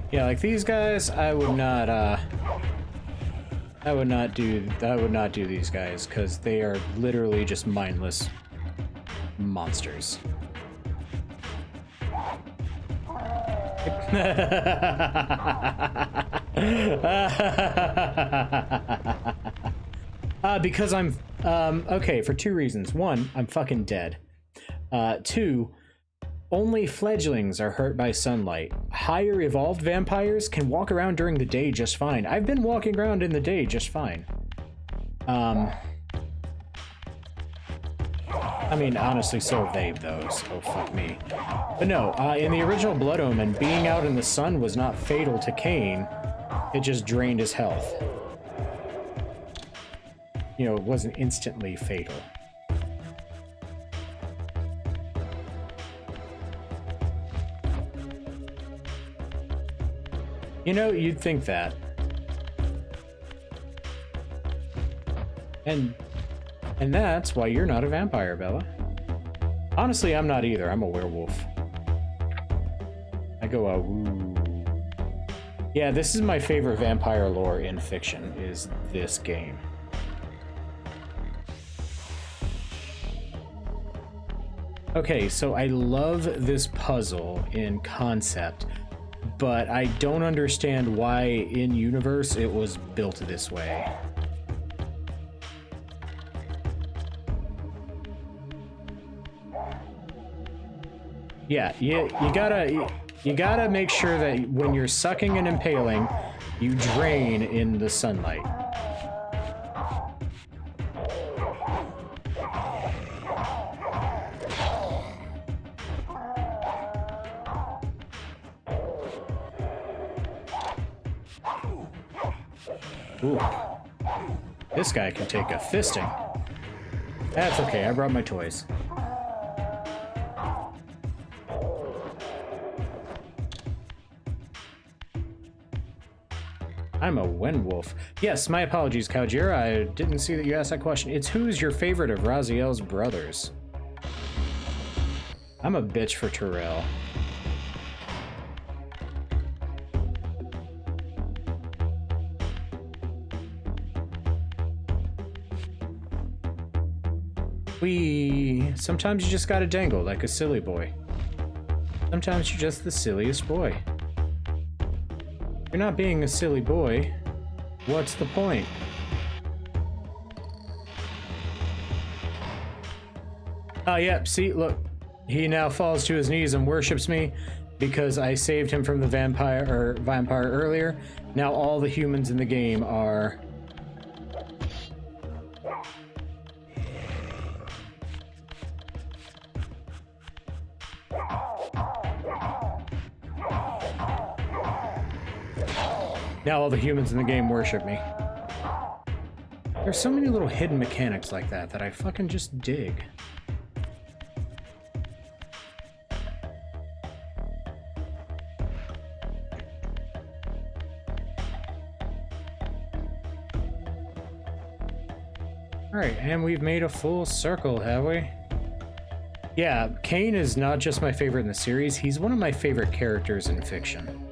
Yeah, like these guys, I would not do these guys because they are literally just mindless monsters. Because I'm okay for two reasons. One, I'm fucking dead. Two, only fledglings are hurt by sunlight. Higher evolved vampires can walk around during the day just fine. I've been walking around in the day just fine. I mean, honestly, so have they, though, so fuck me. But no, in the original Blood Omen, being out in the sun was not fatal to Cain. It just drained his health. You know, it wasn't instantly fatal. You know, you'd think that. And that's why you're not a vampire, Bella. Honestly, I'm not either. I'm a werewolf. I go, ooh. Yeah, this is my favorite vampire lore in fiction, is this game. Okay, so I love this puzzle in concept, but I don't understand why in universe it was built this way. Yeah, you gotta make sure that when you're sucking and impaling, you drain in the sunlight. Ooh. This guy can take a fisting. That's okay, I brought my toys. I'm a wenwolf. Yes, my apologies, Kaujira. I didn't see that you asked that question. It's who's your favorite of Raziel's brothers? I'm a bitch for Tyrell. Sometimes you just gotta dangle like a silly boy. Sometimes you're just the silliest boy. If you're not being a silly boy, what's the point? Oh, yep, see, look. He now falls to his knees and worships me because I saved him from the vampire earlier. Now all the humans in the game are... Now all the humans in the game worship me. There's so many little hidden mechanics like that that I fucking just dig. Alright, and we've made a full circle, have we? Yeah, Cain is not just my favorite in the series, he's one of my favorite characters in fiction.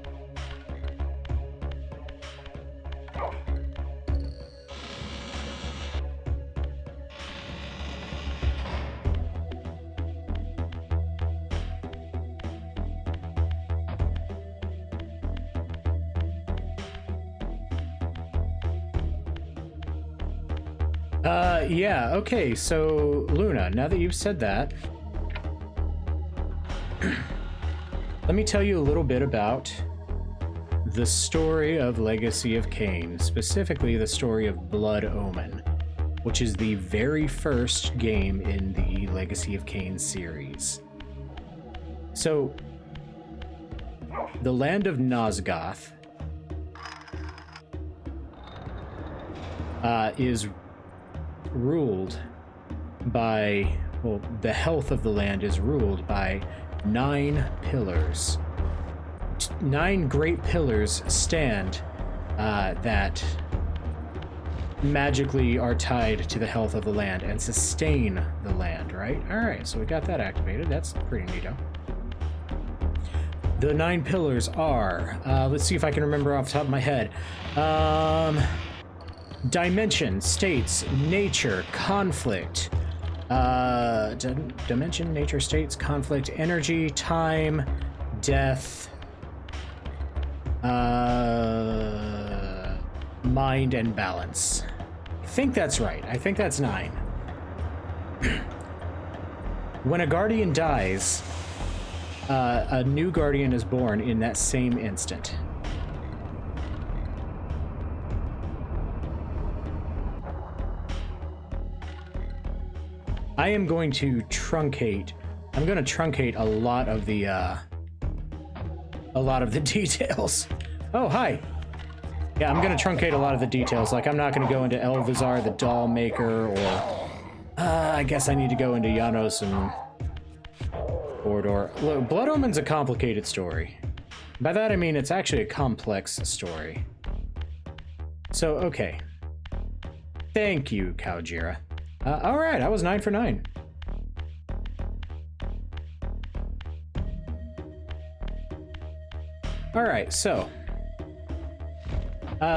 Yeah, okay, so Luna, now that you've said that, let me tell you a little bit about the story of Legacy of Kain, specifically the story of Blood Omen, which is the very first game in the Legacy of Kain series. So, the land of Nosgoth is ruled by, well, the health of the land is ruled by 9 pillars. 9 great pillars stand that magically are tied to the health of the land and sustain the land, right? Alright, so we got that activated. That's pretty neato. The 9 pillars are, let's see if I can remember off the top of my head. Dimension, states, nature, conflict. Dimension, nature, states, conflict, energy, time, death, mind, and balance. I think that's right. I think that's 9. When a guardian dies, a new guardian is born in that same instant. I am going to truncate. I'm going to truncate a lot of the details. Oh, hi. Yeah, I'm going to truncate a lot of the details. Like, I'm not going to go into Elvizar the doll maker, or I guess I need to go into Janos and Ordor. Look, Blood Omen's a complicated story. By that I mean it's actually a complex story. So, okay. Thank you, Kaujira. Alright, I was 9 for 9. Alright, so.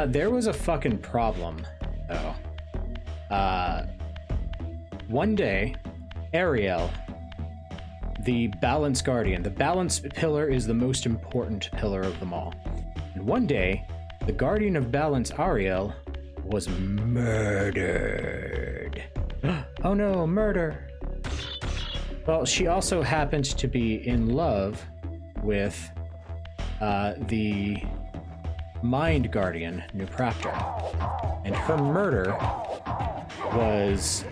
There was a fucking problem, though. One day, Ariel, the Balance Guardian, the Balance Pillar is the most important pillar of them all. And one day, the Guardian of Balance, Ariel, was murdered. Oh no, murder! Well, she also happened to be in love with the Mind Guardian, Nupraptor. And her murder was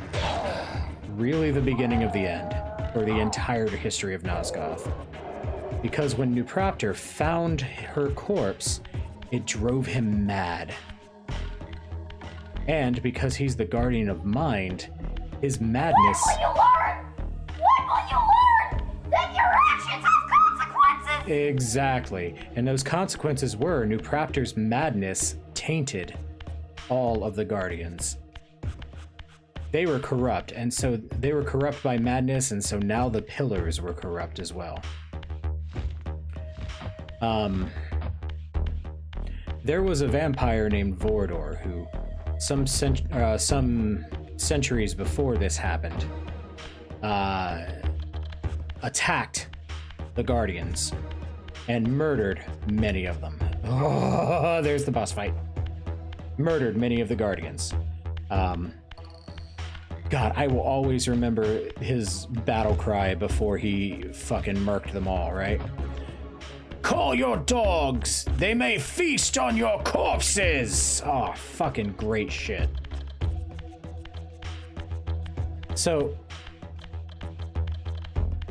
really the beginning of the end for the entire history of Nosgoth. Because when Nupraptor found her corpse, it drove him mad. And because he's the Guardian of Mind, his madness... What will you learn? What will you learn? That your actions have consequences! Exactly. And those consequences were Nupraptor's madness tainted all of the Guardians. They were corrupt, and so they were corrupt by madness, and so now the pillars were corrupt as well. There was a vampire named Vordor who, some centuries before this happened, attacked the Guardians and murdered many of them. Oh, there's the boss fight. Murdered many of the Guardians. God, I will always remember his battle cry before he fucking murked them all, right? Call your dogs! They may feast on your corpses! Oh, fucking great shit. So,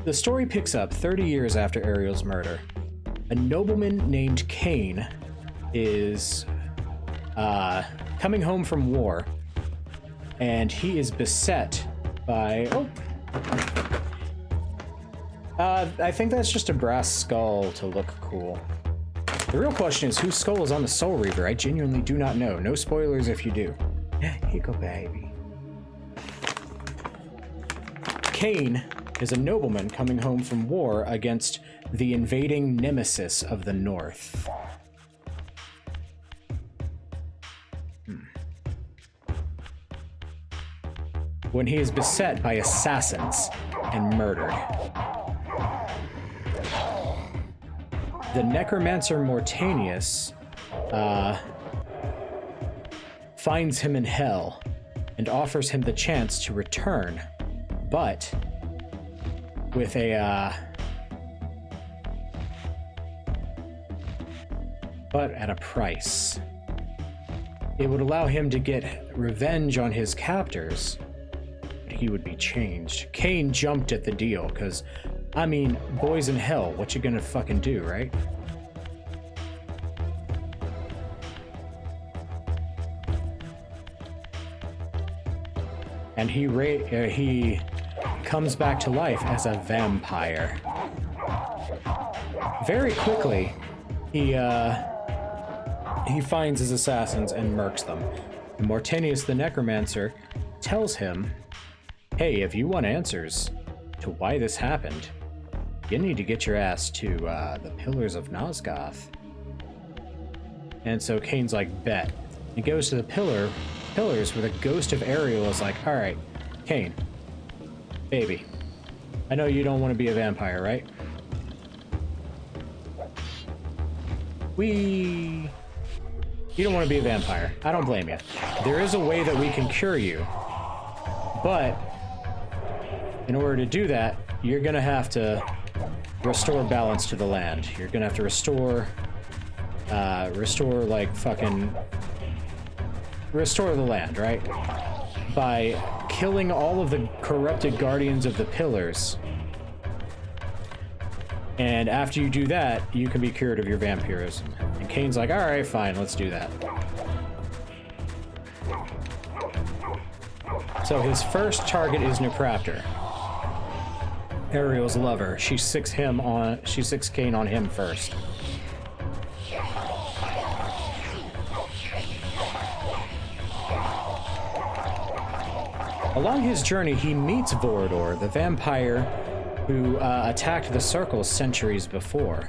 the story picks up 30 years after Ariel's murder. A nobleman named Kain is coming home from war, and he is beset by... Oh! I think that's just a brass skull to look cool. The real question is whose skull is on the Soul Reaver. I genuinely do not know. No spoilers if you do. Here you go, baby. Kain is a nobleman coming home from war against the invading nemesis of the North. When he is beset by assassins and murdered. The necromancer Mortanius finds him in hell and offers him the chance to return, but with but at a price. It would allow him to get revenge on his captors, but he would be changed. Cain jumped at the deal, because, I mean, boys in hell, what you gonna fucking do, right? And he comes back to life as a vampire. Very quickly, he finds his assassins and murks them. And Mortanius the Necromancer tells him, hey, if you want answers to why this happened, you need to get your ass to the Pillars of Nosgoth. And so Cain's like, bet. He goes to the pillars where the ghost of Ariel is like, all right, Cain, baby, I know you don't want to be a vampire, right? You don't want to be a vampire. I don't blame you. There is a way that we can cure you, but in order to do that, you're gonna have to restore balance to the land. You're gonna have to restore the land, right? By killing all of the corrupted guardians of the pillars. And after you do that, you can be cured of your vampirism. And Cain's like, all right, fine, let's do that. So his first target is Necraptor, Ariel's lover. She sicks Cain on him first. Along his journey, he meets Vorador, the vampire who attacked the Circle centuries before.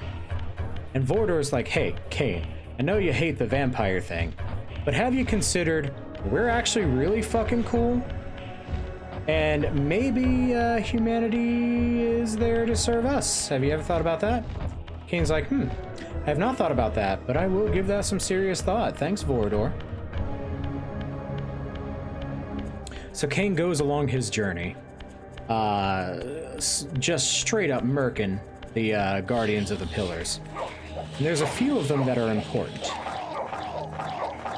And Vorador's like, hey, Cain, I know you hate the vampire thing, but have you considered we're actually really fucking cool? And maybe humanity is there to serve us. Have you ever thought about that? Cain's like, I have not thought about that, but I will give that some serious thought. Thanks, Vorador. So Cain goes along his journey, just straight up murking the Guardians of the Pillars. And there's a few of them that are important,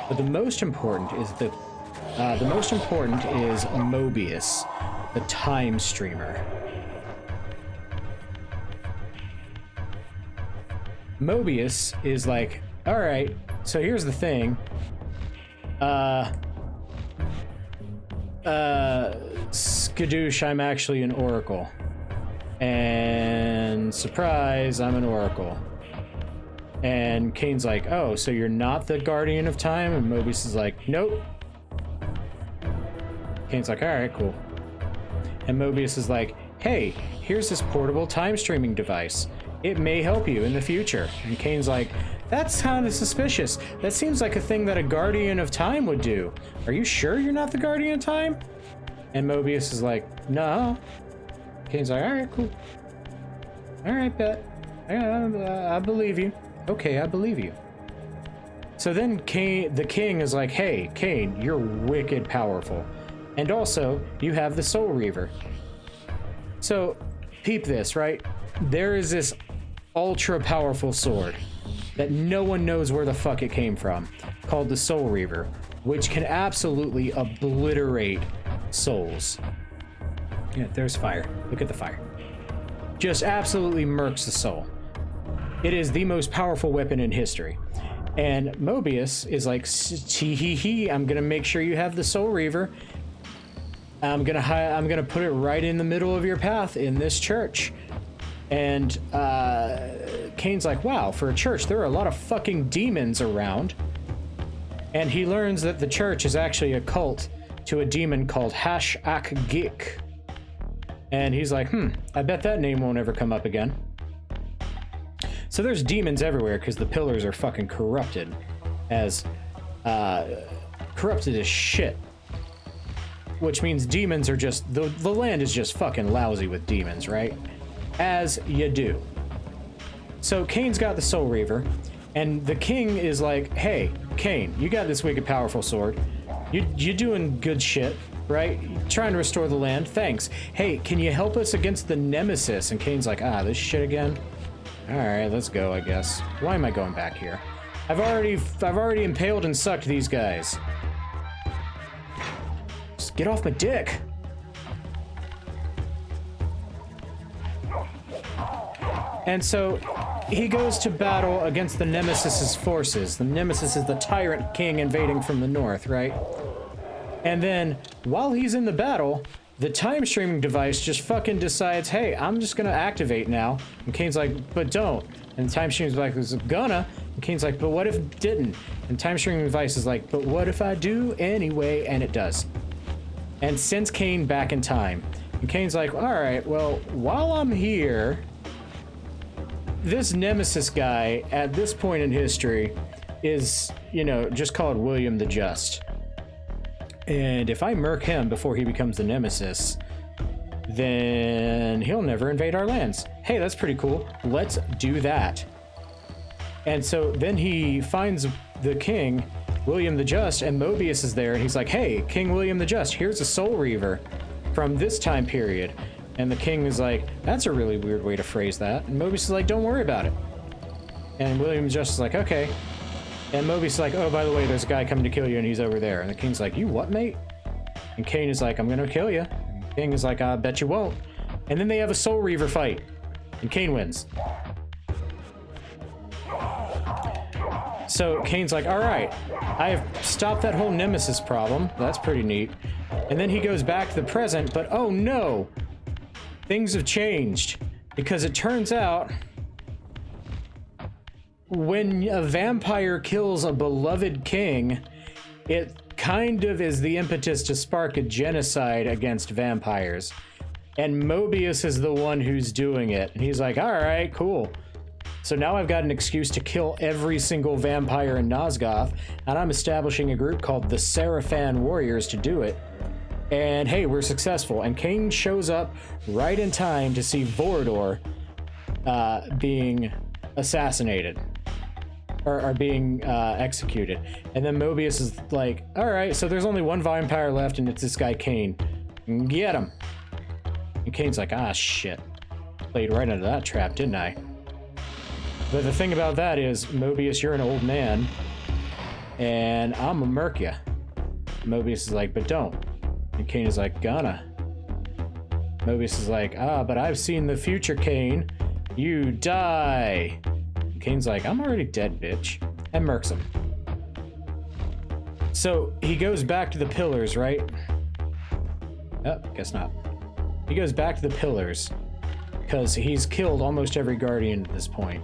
but the most important is Mobius, the Time Streamer. Mobius is like, all right, so here's the thing. Skadoosh, I'm actually an oracle. And surprise, I'm an oracle. And Cain's like, oh, so you're not the guardian of time? And Mobius is like, nope. Cain's like, all right, cool. And Mobius is like, hey, here's this portable time streaming device. It may help you in the future. And Cain's like, that's kind of suspicious. That seems like a thing that a guardian of time would do. Are you sure you're not the guardian of time? And Mobius is like, no. Cain's like, all right, cool. All right, bet. I believe you. Okay, I believe you. So then the king is like, hey, Cain, you're wicked powerful. And also, you have the Soul Reaver. So, peep this, right? There is this ultra powerful sword that no one knows where the fuck it came from, called the Soul Reaver, which can absolutely obliterate souls. Yeah, there's fire. Look at the fire. Just absolutely murks the soul. It is the most powerful weapon in history. And Mobius is like, tee-hee-hee, I'm gonna make sure you have the Soul Reaver. I'm gonna put it right in the middle of your path in this church. And Cain's like, wow, for a church, there are a lot of fucking demons around. And he learns that the church is actually a cult to a demon called Hash-Ak-Gik. And he's like, I bet that name won't ever come up again. So there's demons everywhere because the pillars are fucking corrupted as shit. Which means demons are just, the land is just fucking lousy with demons, right? As you do. So Cain's got the Soul Reaver, and the king is like, hey, Cain, you got this wicked powerful sword. You're doing good shit, right? Trying to restore the land. Thanks. Hey, can you help us against the Nemesis? And Kane's like, this shit again? Alright, let's go, I guess. Why am I going back here? I've already impaled and sucked these guys. Just get off my dick. And so he goes to battle against the Nemesis's forces. The Nemesis is the tyrant king invading from the north, right? And then while he's in the battle, the time streaming device just fucking decides, hey, I'm just gonna activate now. And Kane's like, but don't. And the time streaming device is gonna. And Kane's like, but what if it didn't? And time streaming device is like, but what if I do anyway? And it does. And sends Kane back in time. And Kane's like, all right, well, while I'm here, this Nemesis guy at this point in history is, you know, just called William the Just. And if I murk him before he becomes the Nemesis, then he'll never invade our lands. Hey, that's pretty cool. Let's do that. And so then he finds the king, William the Just, and Mobius is there, and he's like, hey, King William the Just, here's a Soul Reaver from this time period. And the king is like, that's a really weird way to phrase that. And Mobius is like, don't worry about it. And William the Just is like, okay. And Mobius is like, oh, by the way, there's a guy coming to kill you, and he's over there. And the king's like, you what, mate? And Kane is like, I'm gonna kill you. And the king is like, I bet you won't. And then they have a Soul Reaver fight. And Kane wins. So Kane's like, all right, I have stopped that whole Nemesis problem. That's pretty neat. And then he goes back to the present, but oh no! Things have changed. Because it turns out, when a vampire kills a beloved king, it kind of is the impetus to spark a genocide against vampires. And Mobius is the one who's doing it. And he's like, all right, cool. So now I've got an excuse to kill every single vampire in Nosgoth, and I'm establishing a group called the Seraphan Warriors to do it. And hey, we're successful. And Kane shows up right in time to see Vorador being assassinated. Or being executed. And then Mobius is like, alright, so there's only one vampire left, and it's this guy Kane. Get him. And Kane's like, ah, shit. Played right into that trap, didn't I? But the thing about that is, Mobius, you're an old man, and I'm a murk ya. Mobius is like, but don't. And Kane is like, gonna. Mobius is like, but I've seen the future, Kane. You die. And Kane's like, I'm already dead, bitch. And murks him. So he goes back to the pillars, right? Oh, guess not. He goes back to the pillars because he's killed almost every guardian at this point.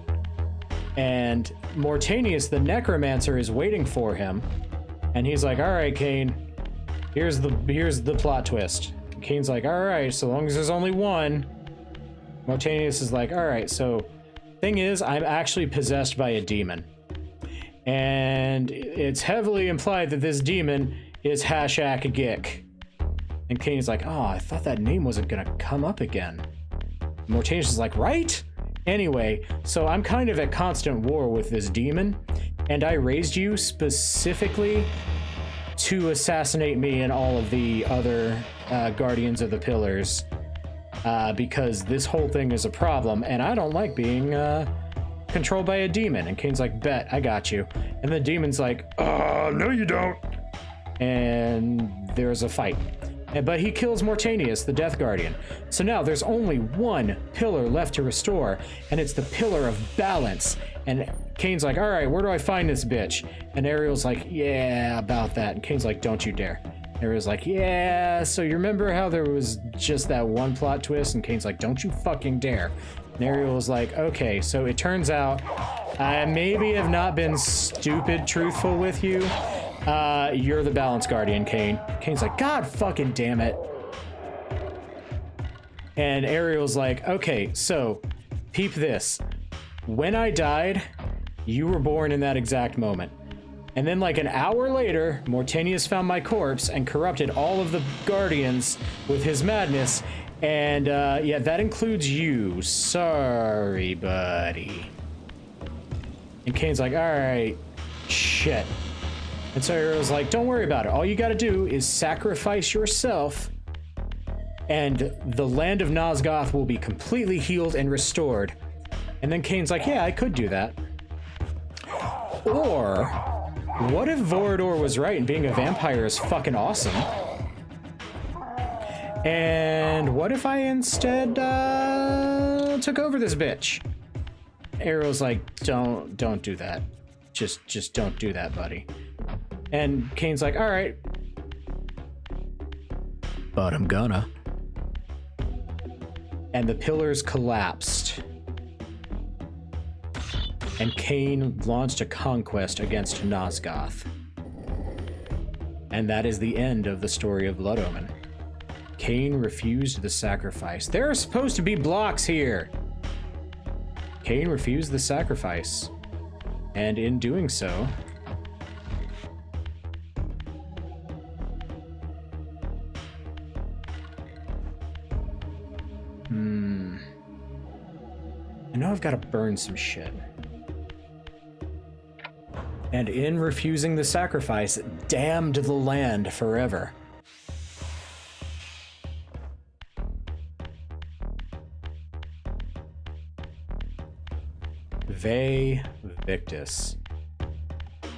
And Mortanius, the necromancer, is waiting for him. And he's like, all right, Kane, here's the plot twist. And Kane's like, all right, so long as there's only one. Mortanius is like, all right, so thing is, I'm actually possessed by a demon. And it's heavily implied that this demon is Hashak Gik. And Kane's like, oh, I thought that name wasn't gonna come up again. Mortanius is like, right? Anyway, so I'm kind of at constant war with this demon, and I raised you specifically to assassinate me and all of the other Guardians of the Pillars, because this whole thing is a problem, and I don't like being controlled by a demon. And Kane's like, bet, I got you. And the demon's like, no you don't. And there's a fight. But he kills Mortanius, the Death Guardian. So now there's only one pillar left to restore, and it's the Pillar of Balance. And Kane's like, all right, where do I find this bitch? And Ariel's like, yeah, about that. And Kane's like, don't you dare. Ariel's like, yeah, so you remember how there was just that one plot twist? And Kane's like, don't you fucking dare. And Ariel was like, okay, so it turns out I maybe have not been stupid truthful with you. You're the Balance Guardian, Kane. Kane's like, God fucking damn it. And Ariel's like, okay, so peep this. When I died, you were born in that exact moment. And then like an hour later, Mortanius found my corpse and corrupted all of the Guardians with his madness. And yeah, that includes you. Sorry, buddy. And Kane's like, all right, shit. And so Arrow's like, don't worry about it. All you gotta do is sacrifice yourself, and the land of Nosgoth will be completely healed and restored. And then Kane's like, yeah, I could do that. Or, what if Vorador was right and being a vampire is fucking awesome? And what if I instead took over this bitch? Arrow's like, don't do that. Just don't do that, buddy. And Kane's like, all right. But I'm gonna. And the pillars collapsed. And Kane launched a conquest against Nosgoth. And that is the end of the story of Blood Omen. Kane refused the sacrifice. There are supposed to be blocks here! Kane refused the sacrifice. And in doing so... I know I've got to burn some shit. And in refusing the sacrifice, damned the land forever. Ve Victus.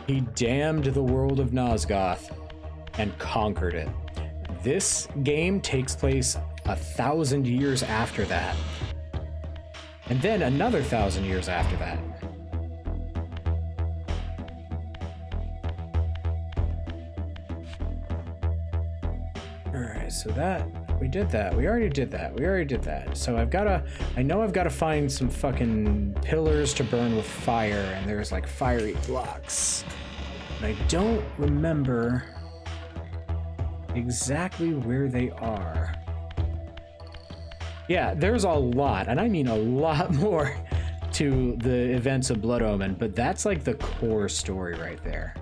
He damned the world of Nosgoth and conquered it. This game takes place 1,000 years after that. And then another 1,000 years after that. Alright, so we did that. We already did that. So I know I've gotta find some fucking pillars to burn with fire, and there's like fiery blocks. But I don't remember exactly where they are. Yeah, there's a lot, and I mean a lot more to the events of Blood Omen, but that's like the core story right there.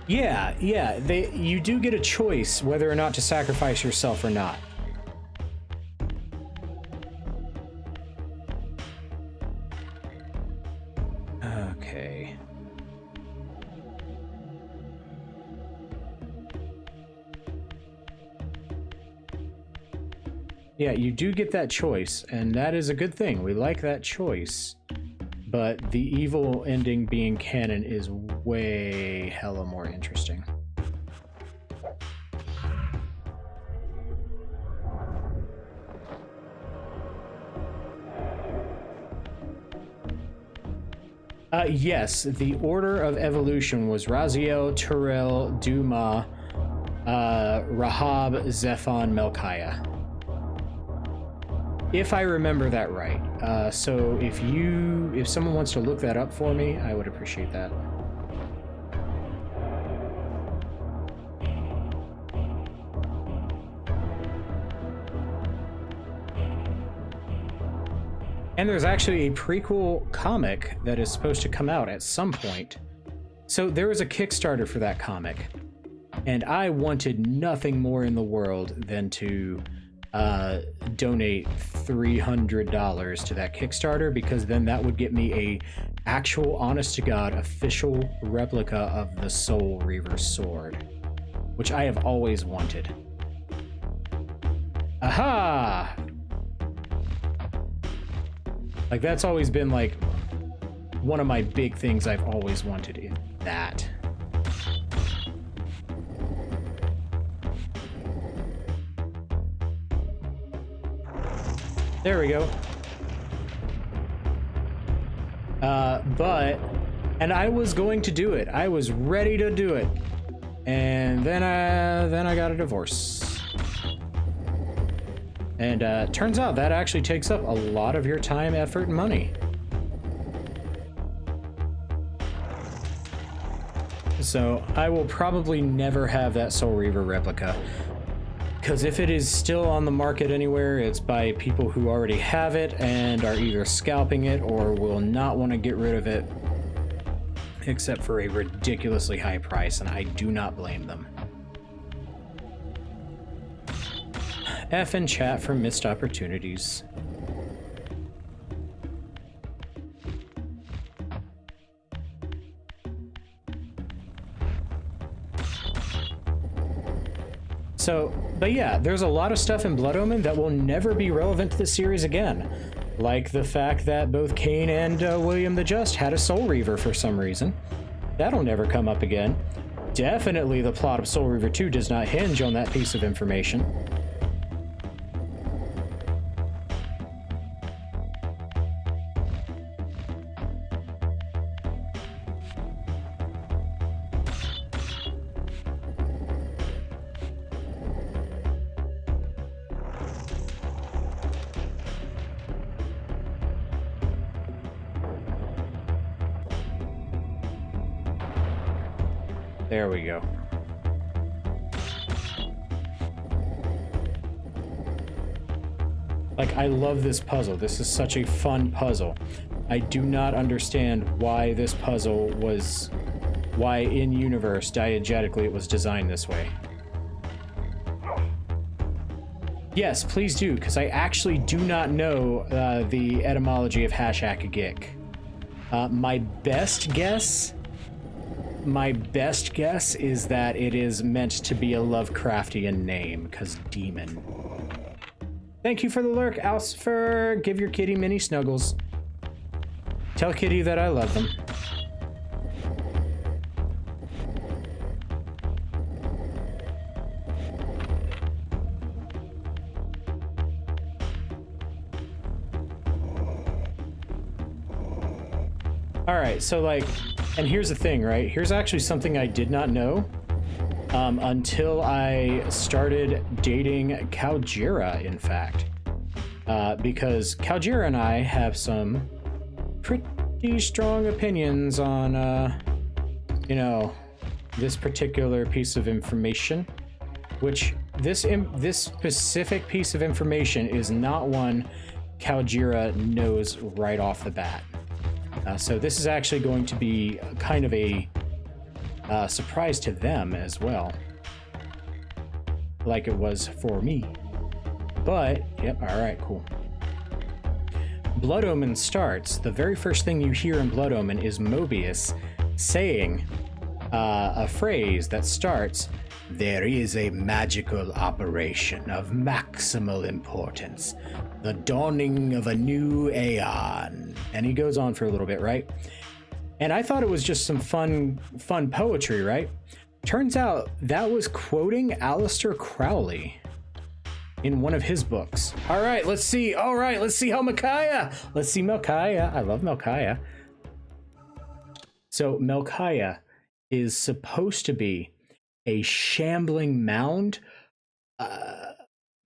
Yeah, you do get a choice whether or not to sacrifice yourself or not. Okay. Yeah, you do get that choice, and that is a good thing. We like that choice. But the evil ending being canon is way hella more interesting. Yes, the order of evolution was Raziel, Turel, Duma, Rahab, Zephon, Melchiah. If I remember that right. So if someone wants to look that up for me, I would appreciate that. And there's actually a prequel comic that is supposed to come out at some point. So there was a Kickstarter for that comic. And I wanted nothing more in the world than to donate $300 to that Kickstarter, because then that would get me a actual honest-to-God official replica of the Soul Reaver sword, which I have always wanted. Aha! Like, that's always been like one of my big things I've always wanted, is that. There we go. And I was going to do it. I was ready to do it. And then I got a divorce. And turns out that actually takes up a lot of your time, effort, and money. So I will probably never have that Soul Reaver replica. Because if it is still on the market anywhere, it's by people who already have it and are either scalping it or will not want to get rid of it, except for a ridiculously high price, and I do not blame them. F in chat for missed opportunities. So, but yeah, there's a lot of stuff in Blood Omen that will never be relevant to the series again. Like the fact that both Cain and William the Just had a Soul Reaver for some reason. That'll never come up again. Definitely the plot of Soul Reaver 2 does not hinge on that piece of information. There we go. Like, I love this puzzle. This is such a fun puzzle. I do not understand why this puzzle was... why in universe, diegetically, it was designed this way. Yes, please do, because I actually do not know the etymology of #Gik. My best guess is that it is meant to be a Lovecraftian name, because demon. Thank you for the lurk, Alcifer. Give your kitty mini snuggles. Tell kitty that I love them. All right, so like, and here's the thing, right? Here's actually something I did not know until I started dating Kaljira, in fact. Because Kaljira and I have some pretty strong opinions on, you know, this particular piece of information, which this specific piece of information is not one Kaljira knows right off the bat. So this is actually going to be kind of a surprise to them as well, like it was for me. But, yep, all right, cool. Blood Omen starts. The very first thing you hear in Blood Omen is Mobius saying a phrase that starts, "There is a magical operation of maximal importance, the dawning of a new aeon." And he goes on for a little bit, right? And I thought it was just some fun poetry, right? Turns out that was quoting Aleister Crowley in one of his books. All right, let's see. All right, let's see how Melchiah. Let's see Melchiah. I love Melchiah. So Melchiah is supposed to be a shambling mound.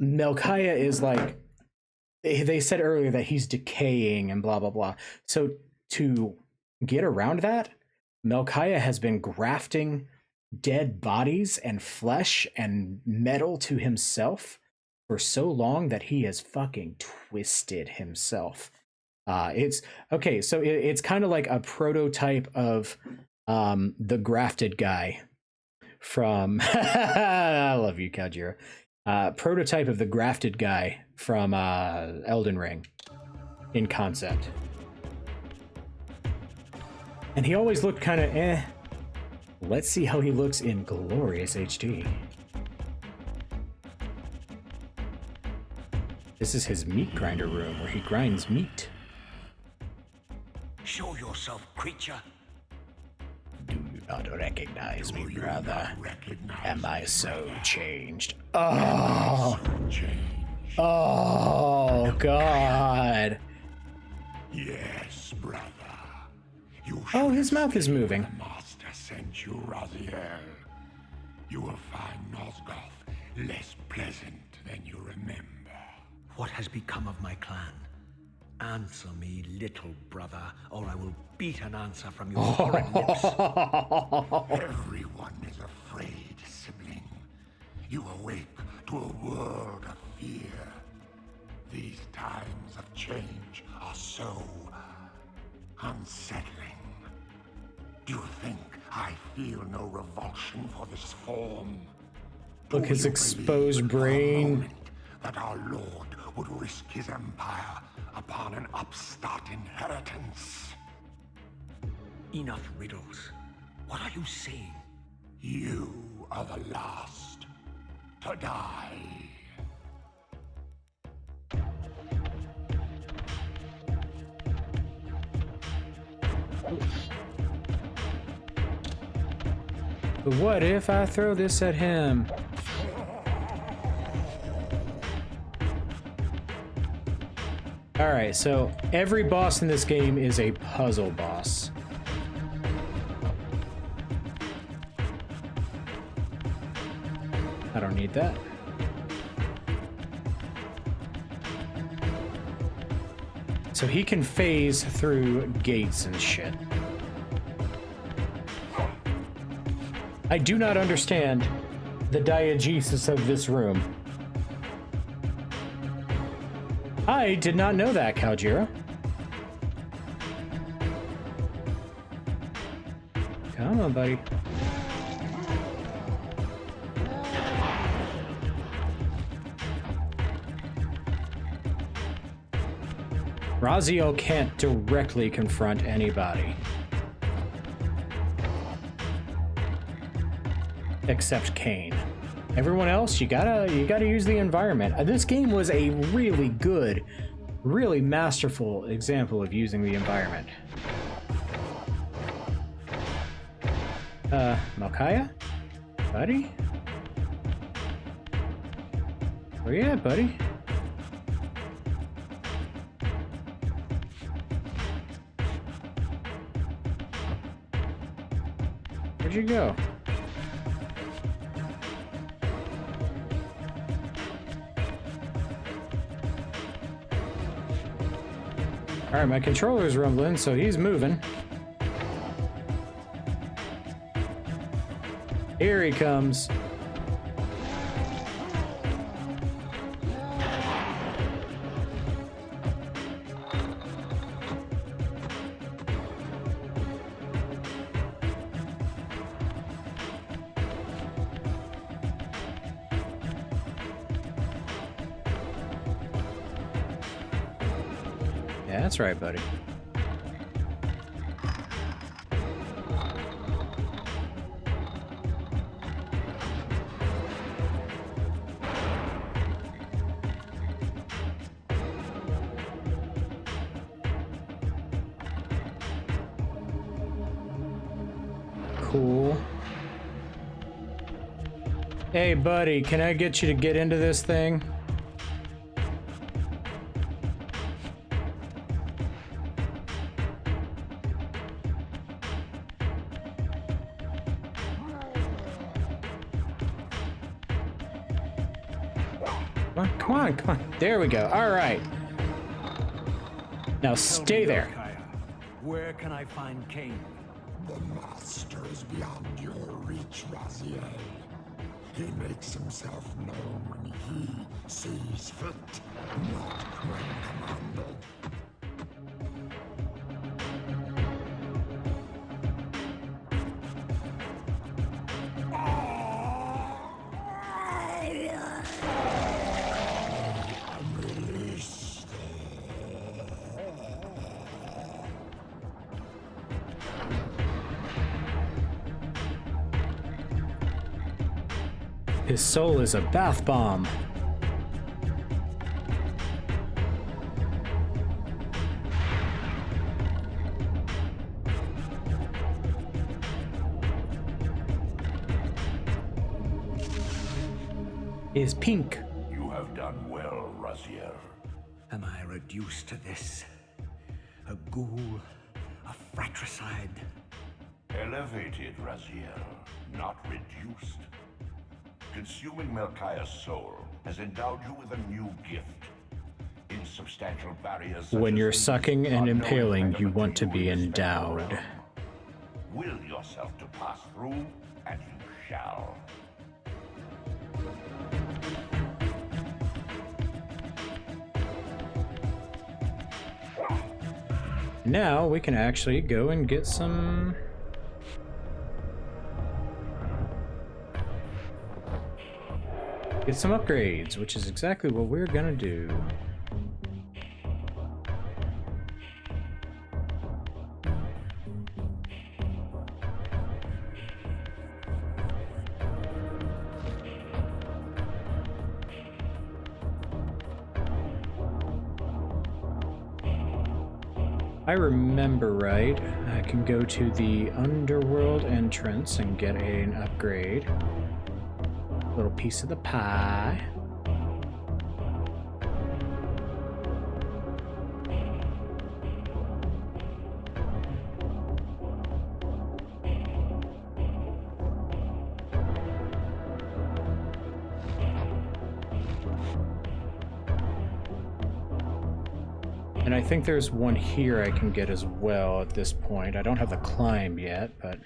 Melchiah is like, they said earlier that he's decaying and blah, blah, blah. So to get around that, Melchiah has been grafting dead bodies and flesh and metal to himself for so long that he has fucking twisted himself. It's okay. So it's kind of like a prototype of the grafted guy from I love you, Kaljira. Prototype of the grafted guy from Elden Ring in concept. And he always looked kind of eh. Let's see how he looks in glorious HD. This is his meat grinder room where he grinds meat. Show yourself, creature. Do you not recognize me, brother? Am I so changed? Oh! Oh, God. Yes, brother. Oh, his mouth is moving. The master sent you, Raziel. You will find Nosgoth less pleasant than you remember. What has become of my clan? Answer me, little brother, or I will beat an answer from your horrid lips. Everyone is afraid, sibling. You awake to a world of fear. These times of change are so unsettling. Do you think I feel no revulsion for this form? Look, his exposed brain. That our Lord would risk his empire upon an upstart inheritance? Enough riddles. What are you saying? You are the last. to die. But what if I throw this at him? Alright, so every boss in this game is a puzzle boss. I don't need that. So he can phase through gates and shit. I do not understand the diegesis of this room. I did not know that, Kaljira. Come on, buddy. Raziel can't directly confront anybody. Except Cain. Everyone else, you gotta use the environment. This game was a really good, really masterful example of using the environment. Malkaya? Buddy? Where you at, buddy? Where'd you go? Alright, my controller's rumbling, so he's moving. Here he comes. Yeah, that's right, buddy. Cool. Hey, buddy, can I get you to get into this thing? Come on, come on. There we go. All right. Now stay there. Where can I find Cain? The master is beyond your reach, Raziel. He makes himself known when he sees fit, not when commanded. His soul is a bath bomb. Is pink. You have done well, Raziel. Am I reduced to this? A ghoul? A fratricide? Elevated, Raziel, not reduced. Consuming Melchiah's soul has endowed you with a new gift. Insubstantial barriers. When you're sucking and impaling, you want to be endowed. Will yourself to pass through, and you shall. Now we can actually go and get some... Get some upgrades, which is exactly what we're gonna do. I remember right, I can go to the underworld entrance and get an upgrade. Little piece of the pie. And I think there's one here I can get as well at this point. I don't have the climb yet, but...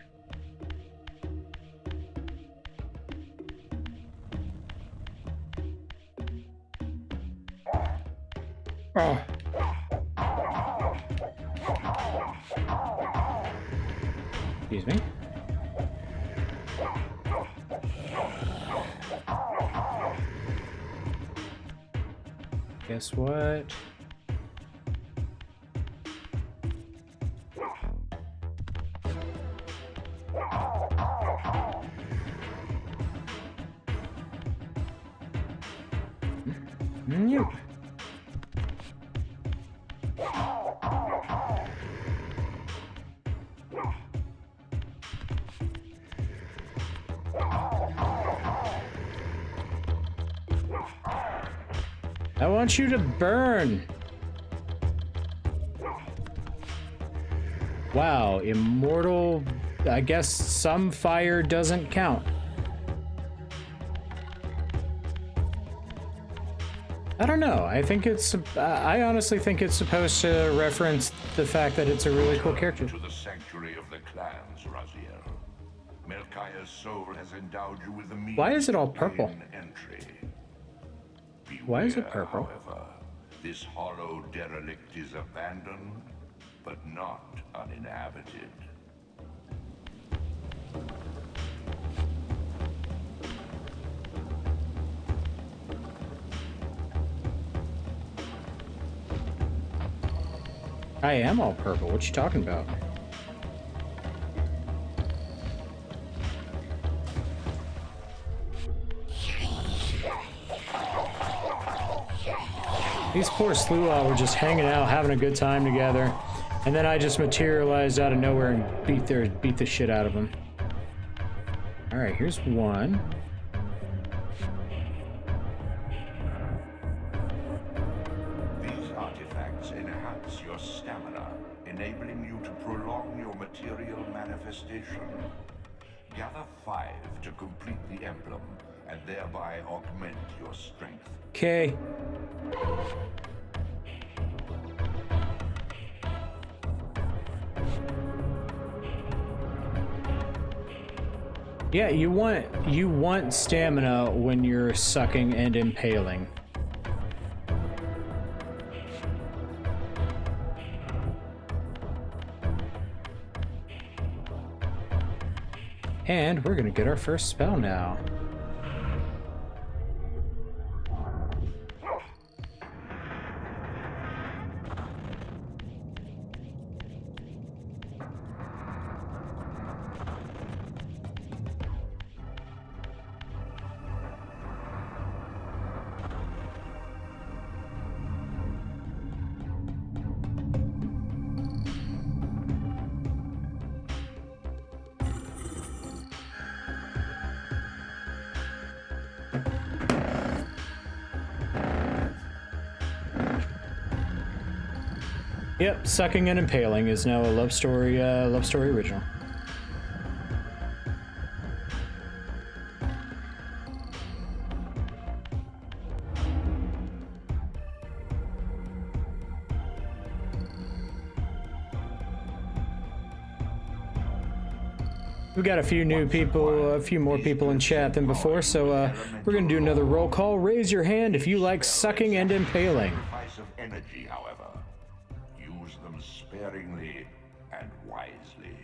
Oh. Excuse me. Guess what? Nope. I want you to burn. Wow, immortal. I guess some fire doesn't count. I don't know. I think it's. I honestly think it's supposed to reference the fact that it's a really cool character. To the sanctuary of the clans, Raziel. Melchiah's soul has endowed you with the means. Why is it all purple? Entry. Why is it Beware, purple? However, this hollow derelict is abandoned, but not uninhabited. I am all purple. What you talking about? These poor Sluaw were just hanging out, having a good time together, and then I just materialized out of nowhere and beat the shit out of them. All right, here's one. These artifacts enhance your stamina, enabling you to prolong your material manifestation. Gather 5 to complete the emblem, and thereby augment your strength. Okay. Yeah, you want stamina when you're sucking and impaling. And we're gonna get our first spell now. Yep, sucking and impaling is now a love story original. We got a few new people, a few more people in chat than before, so we're gonna do another roll call. Raise your hand if you like sucking and impaling. Sacrifice of energy, however. Use them sparingly and wisely.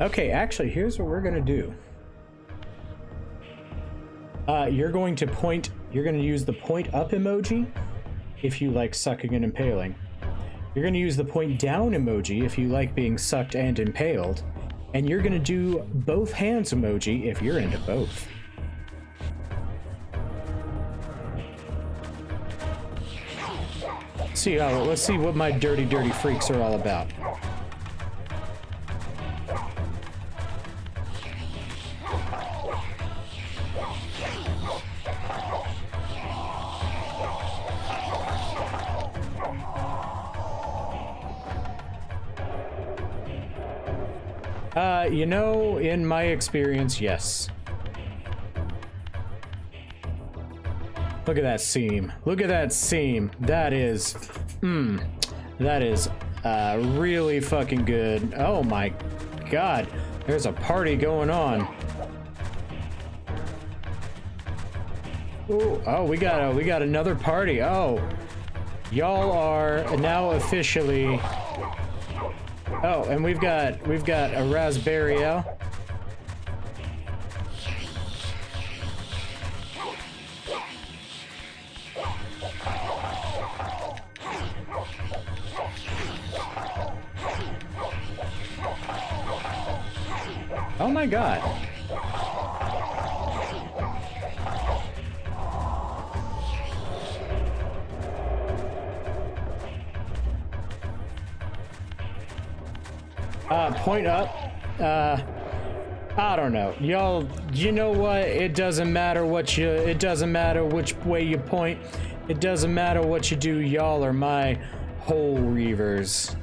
Okay, actually, here's what we're gonna do. You're going to use the point up emoji, if you like sucking and impaling. You're going to use the point down emoji if you like being sucked and impaled. And you're going to do both hands emoji if you're into both. Let's see what my dirty, dirty freaks are all about. You know, in my experience, yes. Look at that seam. Look at that seam. That is, that is really fucking good. Oh my god, there's a party going on. Ooh, oh, we got another party. Oh, y'all are now officially. Oh, and we've got a raspberry ale. Oh my god. Point up. I don't know. Y'all, you know what? It doesn't matter it doesn't matter which way you point. It doesn't matter what you do. Y'all are my whole Reavers.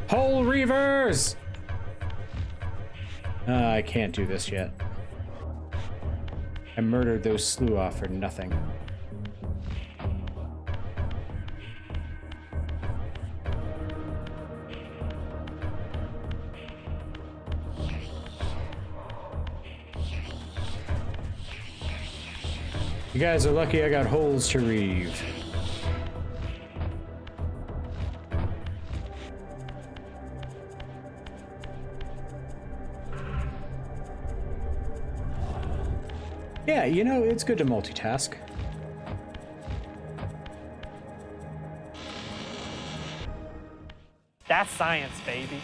Whole Reavers! I can't do this yet. I murdered those slew off for nothing. You guys are lucky I got holes to reave. Yeah, you know, it's good to multitask. That's science, baby.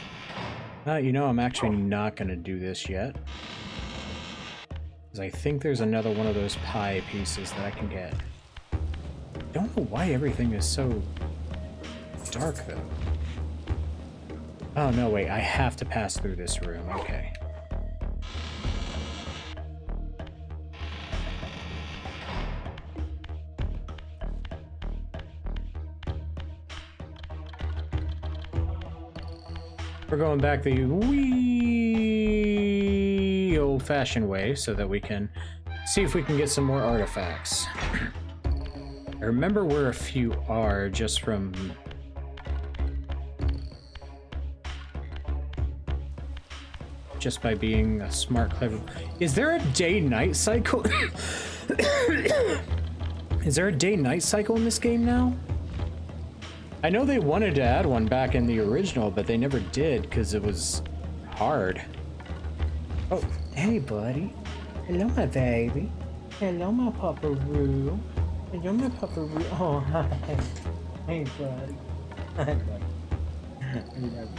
You know, I'm actually not gonna do this yet. Because I think there's another one of those pie pieces that I can get. Don't know why everything is so dark, though. Oh, no, wait, I have to pass through this room. Okay. We're going back the wee old-fashioned way so that we can see if we can get some more artifacts. I remember where a few are just from... just by being a smart, clever... Is there a day-night cycle? Is there a day-night cycle in this game now? I know they wanted to add one back in the original, but they never did because it was hard. Oh, hey, buddy. Hello, my baby. Hello, my papa-roo. Hello, my papa-roo. Oh, hi. Hey, buddy. Hi, buddy. I love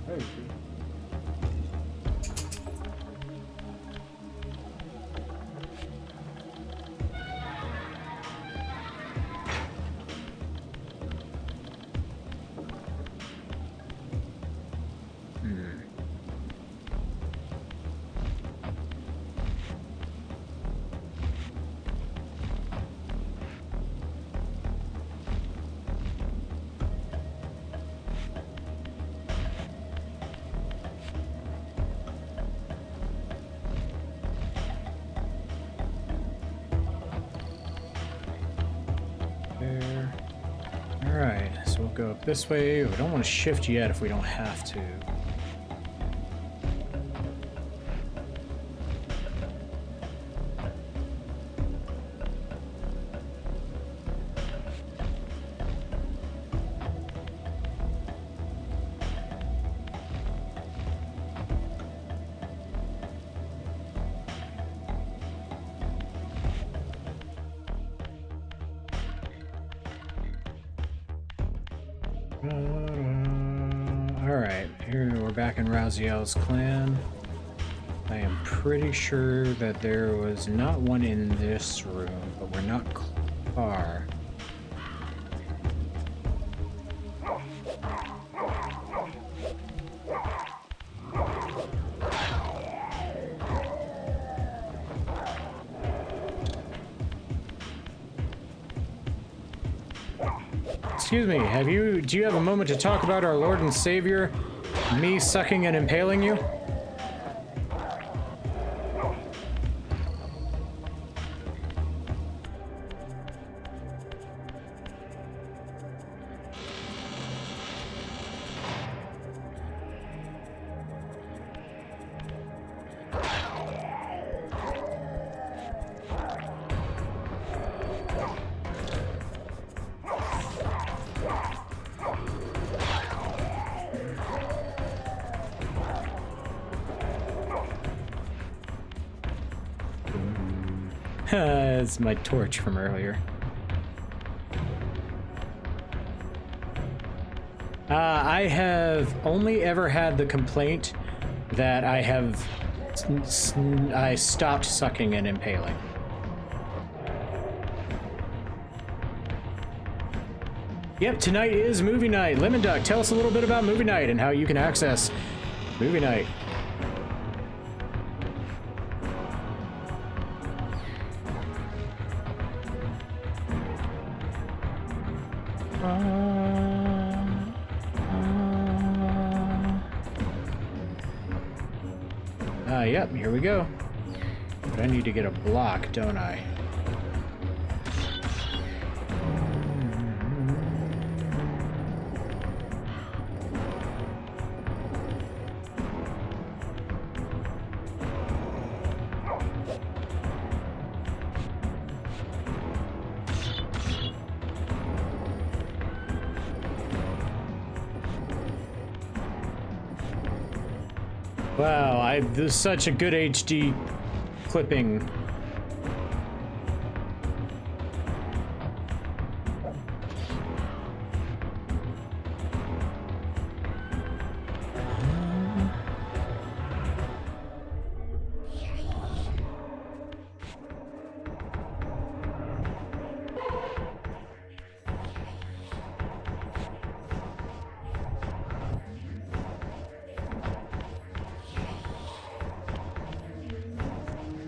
you. Oh, Alright, so we'll go up this way. We don't want to shift yet if we don't have to. Alright, here we're back in Raziel's clan. I am pretty sure that there was not one in this room, but we're not far. Excuse me, do you have a moment to talk about our Lord and Savior, me sucking and impaling you? It's my torch from earlier. I have only ever had the complaint that I stopped sucking and impaling. Yep, tonight is movie night. Lemon Duck, tell us a little bit about movie night and how you can access movie night. Yep, here we go. But I need to get a block, don't I? Wow, this is such a good HD clipping.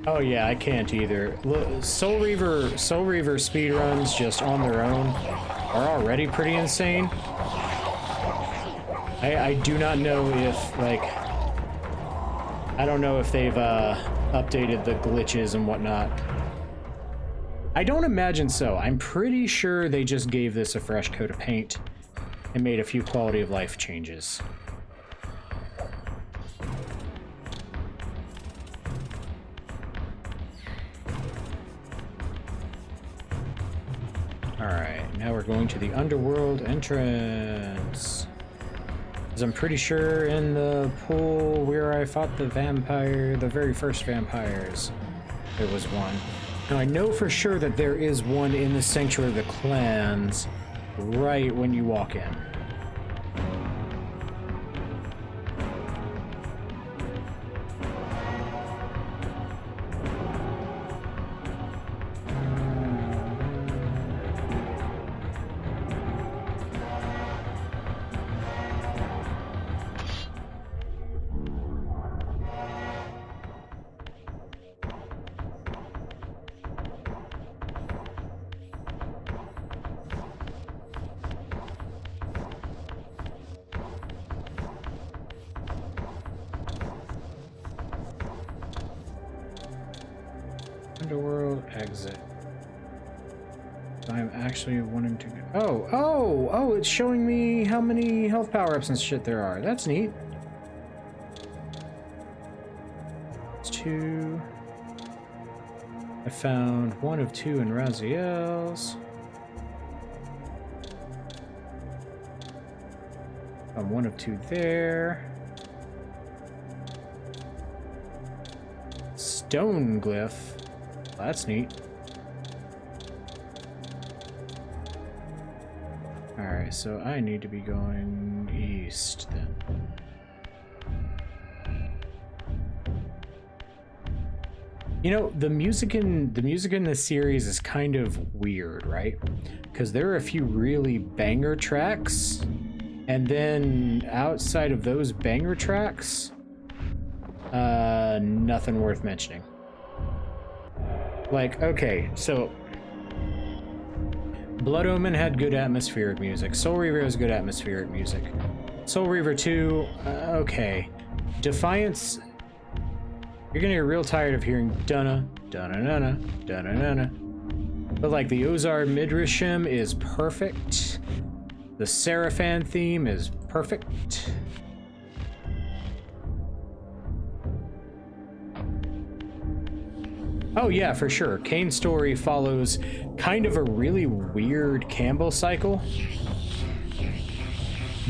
Oh yeah, I can't either. Soul Reaver speedruns just on their own are already pretty insane. I do not know if, like, I don't know if they've updated the glitches and whatnot. I don't imagine so. I'm pretty sure they just gave this a fresh coat of paint and made a few quality of life changes. Alright, now we're going to the underworld entrance. Because I'm pretty sure in the pool where I fought the vampire, the very first vampires, there was one. Now I know for sure that there is one in the Sanctuary of the Clans right when you walk in. Underworld exit. I'm actually wanting to go. Oh, it's showing me how many health power-ups and shit there are. That's neat. It's 2. I found 1 of 2 in Raziel's. Found 1 of 2 there. Stone glyph. That's neat. Alright. Alright, so I need to be going east then. You know, the music in this series is kind of weird, right? Because there are a few really banger tracks, and then outside of those banger tracks, nothing worth mentioning. Like, okay, so Blood Omen had good atmospheric music. Soul Reaver has good atmospheric music. Soul Reaver 2, okay. Defiance, you're gonna get real tired of hearing dunna, dunna, dunna, dunna, dunna. But like the Ozar Midrashim is perfect. The Seraphan theme is perfect. Oh yeah, for sure. Kane's story follows kind of a really weird Campbell cycle,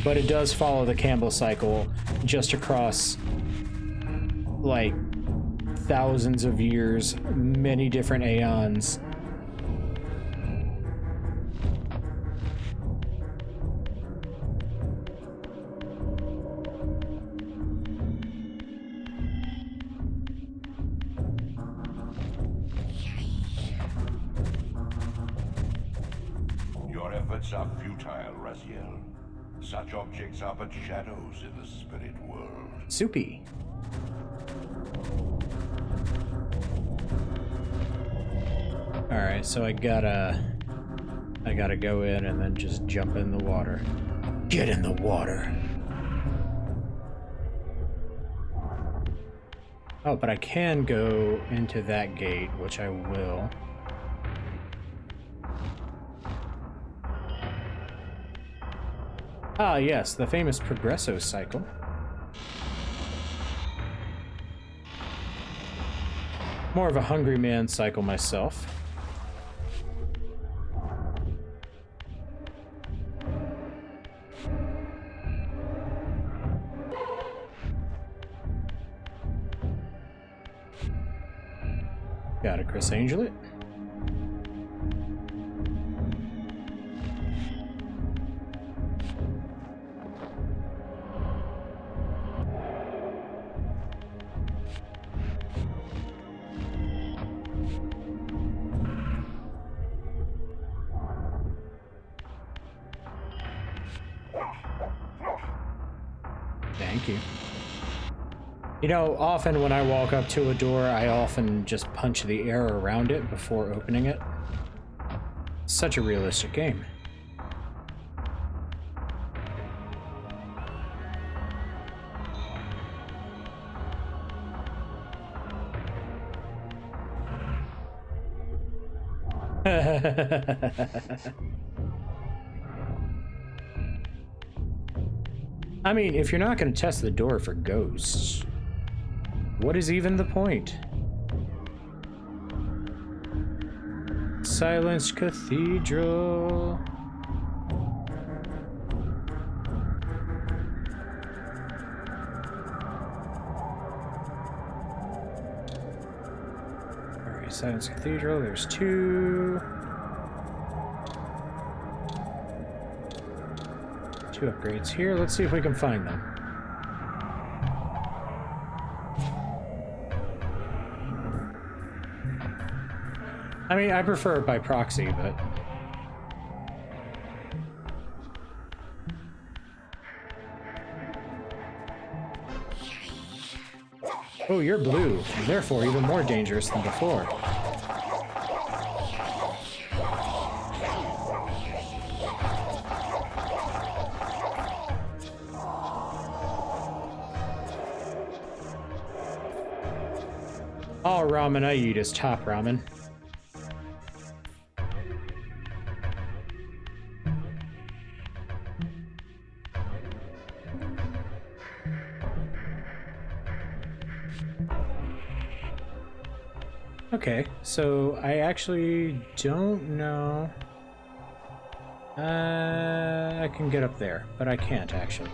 but it does follow the Campbell cycle just across like thousands of years, many different aeons. Your efforts are futile, Raziel. Such objects are but shadows in the spirit world. Soupy. Alright, so I gotta go in and then just jump in the water. Get in the water. Oh, but I can go into that gate, which I will. Ah, yes, the famous Progresso cycle. More of a hungry man cycle myself. Got a Chris Angel it. Thank you. You know, often when I walk up to a door, I often just punch the air around it before opening it. Such a realistic game. I mean, if you're not going to test the door for ghosts, what is even the point? Silenced Cathedral. Alright, Silenced Cathedral, there's two. Two upgrades here. Let's see if we can find them. I mean, I prefer it by proxy, but... Oh, you're blue, and therefore even more dangerous than before. All ramen I eat is top ramen. Okay, so I actually don't know. I can get up there, but I can't actually.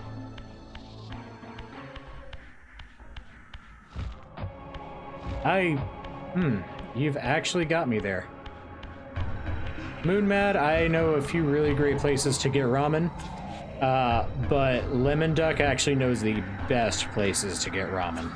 You've actually got me there. Moon Mad, I know a few really great places to get ramen, but Lemon Duck actually knows the best places to get ramen.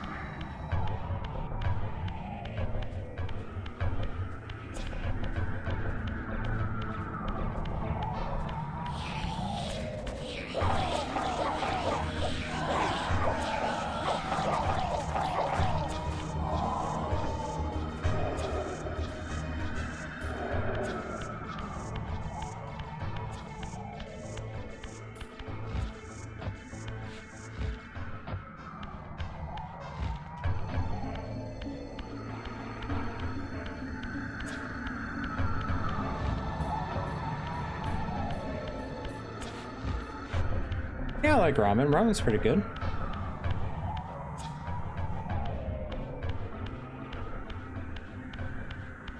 Yeah, I like ramen. Ramen's pretty good.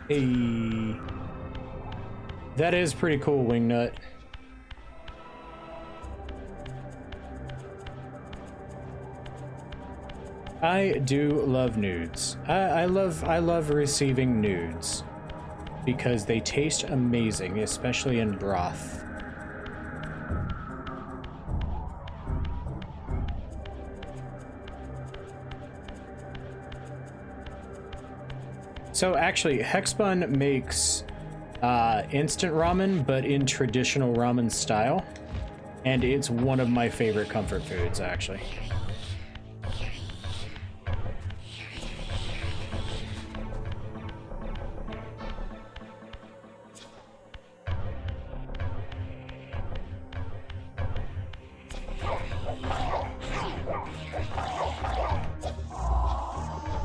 Hey. That is pretty cool, Wingnut. I do love nudes. I love receiving nudes because they taste amazing, especially in broth. So actually, Hexbun makes instant ramen, but in traditional ramen style, and it's one of my favorite comfort foods, actually.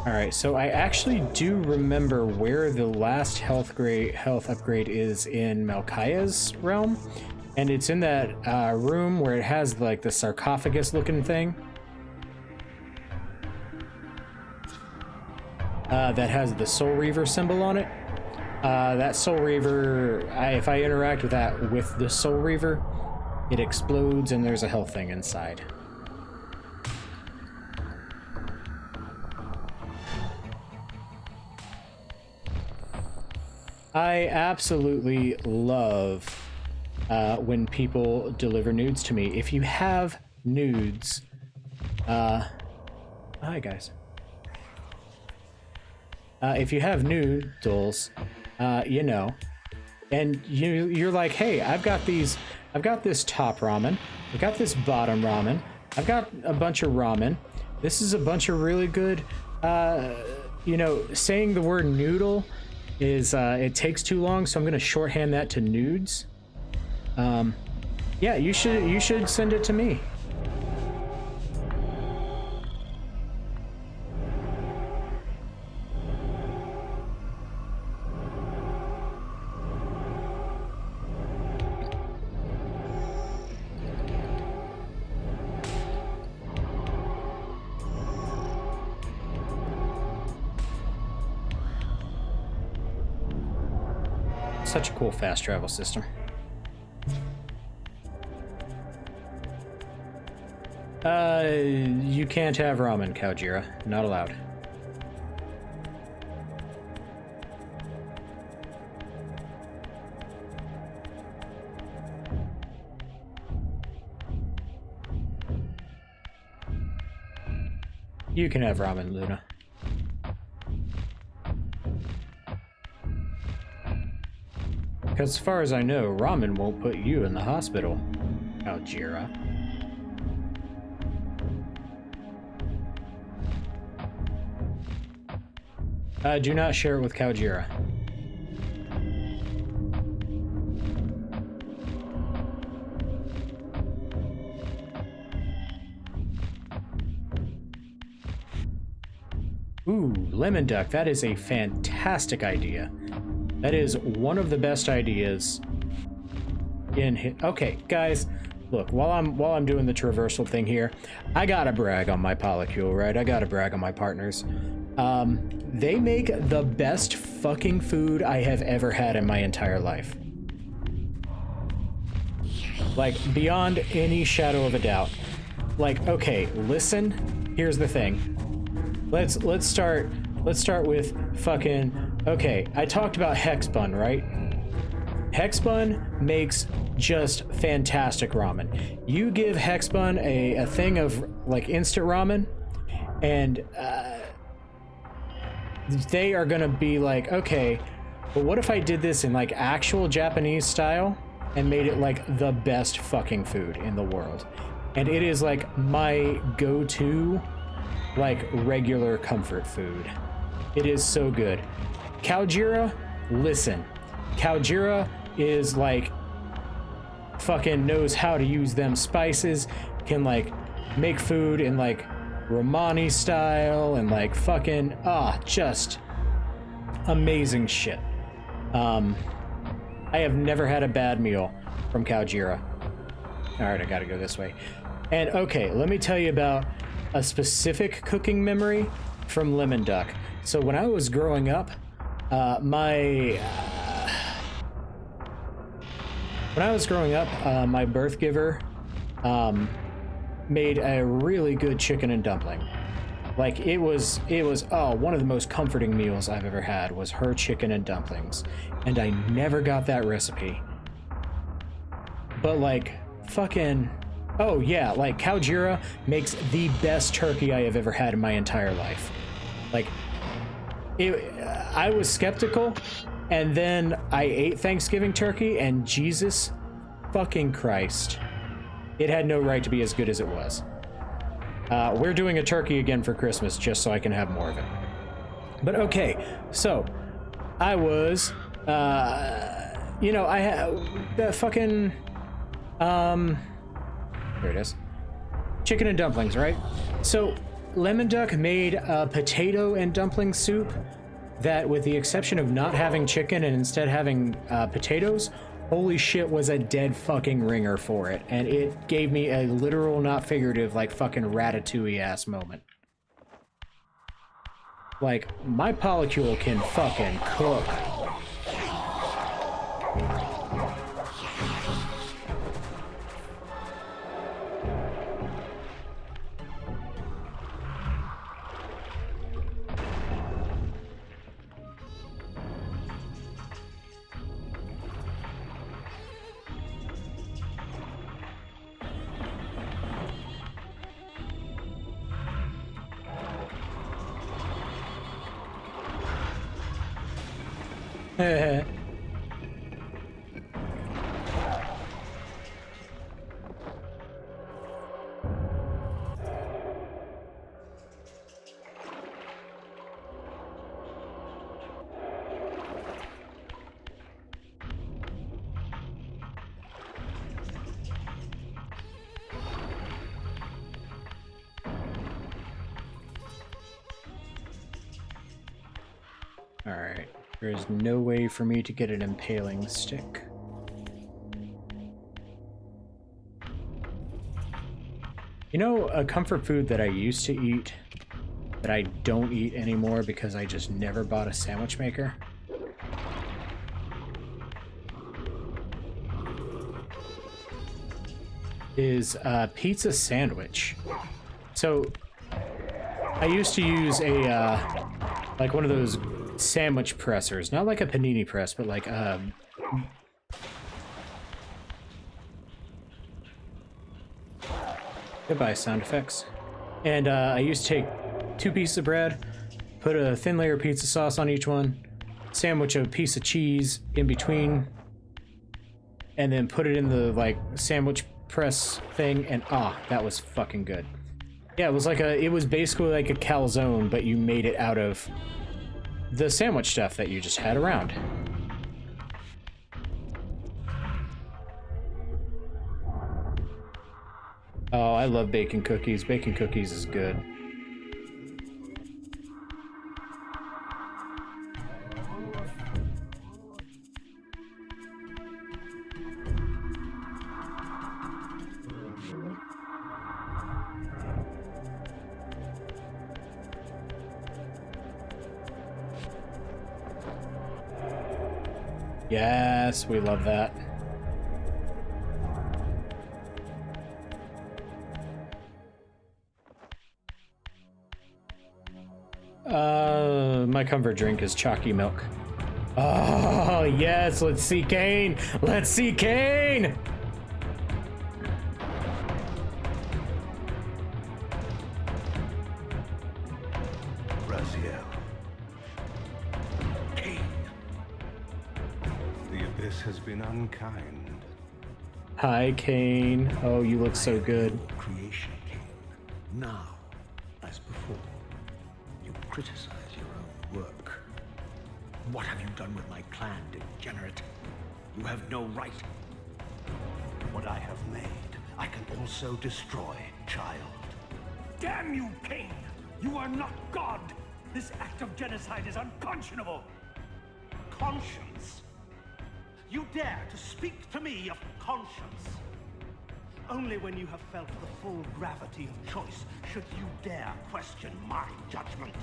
Alright, so I actually do remember where the last health upgrade is in Malkaya's realm, and it's in that room where it has like the sarcophagus looking thing that has the Soul Reaver symbol on it. That Soul Reaver, if I interact with that with the Soul Reaver, it explodes and there's a health thing inside. I absolutely love when people deliver nudes to me. If you have nudes, hi guys. If you have noodles, you know, and you're like, hey, I've got this top ramen, I've got this bottom ramen, I've got a bunch of ramen. This is a bunch of really good, you know, saying the word noodle is it takes too long, so I'm gonna shorthand that to nudes. Yeah, you should send it to me. Such a cool fast travel system. You can't have ramen, Kaujira. Not allowed. You can have ramen, Luna. Because as far as I know, ramen won't put you in the hospital, Kaujira. Do not share it with Kaujira. Ooh, lemon duck. That is a fantastic idea. That is one of the best ideas in here. Okay, guys, look, while I'm doing the traversal thing here, I gotta brag on my polycule, right? I gotta brag on my partners. They make the best fucking food I have ever had in my entire life. Like, beyond any shadow of a doubt. Like, okay, listen, here's the thing. Let's start with fucking, okay, I talked about Hexbun, right? Hexbun makes just fantastic ramen. You give Hexbun a thing of like instant ramen, and they are gonna be like, okay, but what if I did this in like actual Japanese style and made it like the best fucking food in the world? And it is like my go-to, like regular comfort food. It is so good. Kaujira, listen. Kaujira is like fucking knows how to use them spices, can like make food in like Romani style and like fucking just amazing shit. I have never had a bad meal from Kaujira. All right, I gotta go this way. And okay, let me tell you about a specific cooking memory from Lemon Duck. So when I was growing up, my birth giver made a really good chicken and dumpling. Like it was one of the most comforting meals I've ever had was her chicken and dumplings. And I never got that recipe. But like fucking, oh yeah, like Kaujira makes the best turkey I have ever had in my entire life. Like I was skeptical, and then I ate Thanksgiving turkey, and Jesus fucking Christ, it had no right to be as good as it was. We're doing a turkey again for Christmas just so I can have more of it. But okay, so I was, I had the fucking, there it is, chicken and dumplings, right? So Lemon Duck made a potato and dumpling soup that, with the exception of not having chicken and instead having potatoes, holy shit, was a dead fucking ringer for it. And it gave me a literal, not figurative, like fucking Ratatouille ass moment. Like, my polycule can fucking cook. Alright, there is no way for me to get an impaling stick. You know, a comfort food that I used to eat, that I don't eat anymore because I just never bought a sandwich maker? Is a pizza sandwich. So, I used to use a, like one of those sandwich pressers, not like a panini press, but like goodbye sound effects. And I used to take 2 pieces of bread, put a thin layer of pizza sauce on each one, sandwich a piece of cheese in between, and then put it in the like sandwich press thing, and that was fucking good. Yeah, it was basically like a calzone, but you made it out of the sandwich stuff that you just had around. Oh, I love bacon cookies. Bacon cookies is good. Yes, we love that. My comfort drink is chalky milk. Oh, yes, let's see Kane. Let's see Kane. Raziel. Kane. The abyss has been unkind. Hi, Kane. Oh, you look so good. Creation, Kane. Now, as before, you criticize your own work. What have you done with my clan, degenerate? You have no right. What I have made, I can also destroy, child. Damn you, Cain! You are not God! This act of genocide is unconscionable! Conscience? You dare to speak to me of conscience? Only when you have felt the full gravity of choice should you dare question my judgment.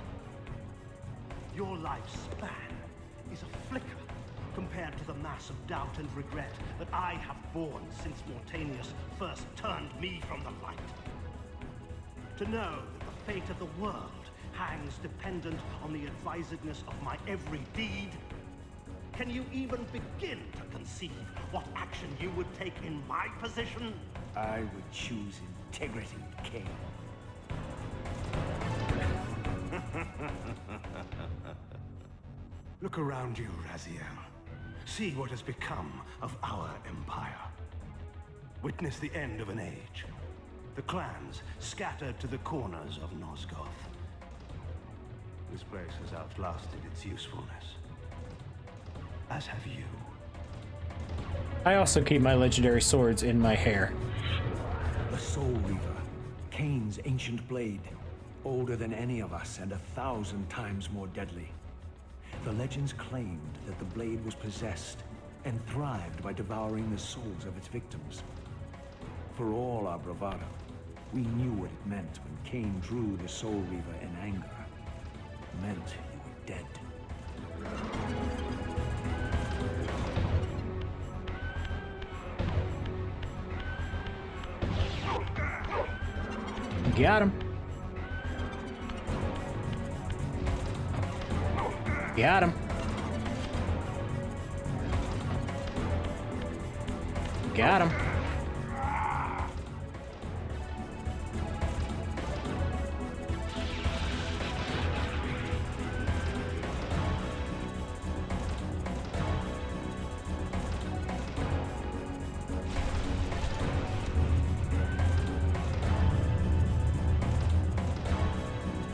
Your lifespan is a flicker compared to the mass of doubt and regret that I have borne since Mortanius first turned me from the light. To know that the fate of the world hangs dependent on the advisedness of my every deed? Can you even begin to conceive what action you would take in my position? I would choose integrity, King. Look around you, Raziel. See what has become of our empire. Witness the end of an age. The clans scattered to the corners of Nosgoth. This place has outlasted its usefulness. As have you. I also keep my legendary swords in my hair. The Soul Reaver, Kane's ancient blade, older than any of us and 1,000 times more deadly. The legends claimed that the blade was possessed and thrived by devouring the souls of its victims. For all our bravado, we knew what it meant when Kane drew the Soul Reaver in anger. It meant you were dead. Got him. Got him. Got him.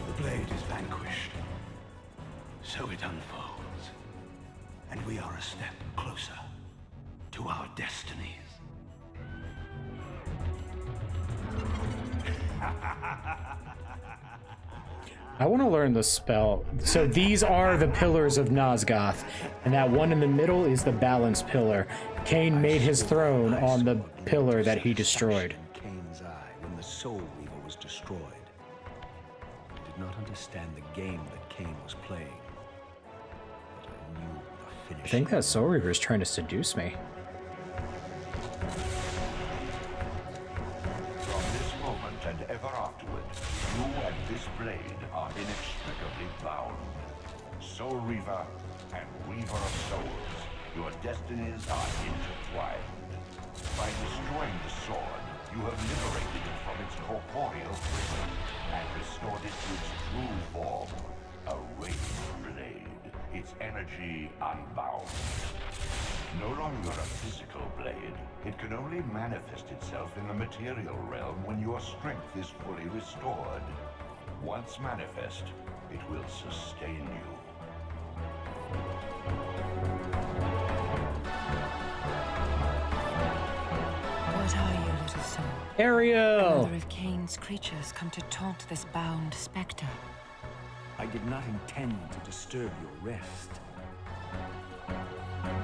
The blade is vanquished. So it unfolds. And we are a step closer to our destinies. I want to learn the spell. So these are the pillars of Nosgoth, and that one in the middle is the balance pillar. Kane made his throne on the pillar that he destroyed. Kane's eye when the Soul Reaver was destroyed. I did not understand the game that Kane was playing. But I knew the finish. I think that Soul Reaver is trying to seduce me. From this moment and ever afterward, you and this blade are inextricably bound. Soul Reaver and Reaver of Souls, your destinies are intertwined. By destroying the sword, you have liberated it from its corporeal prison and restored it to its true form, a wraith blade, its energy unbound. No longer a physical blade, it can only manifest itself in the material realm when your strength is fully restored. Once manifest, it will sustain you. What are you, little soul? Ariel! Another of Kane's creatures come to taunt this bound spectre. I did not intend to disturb your rest.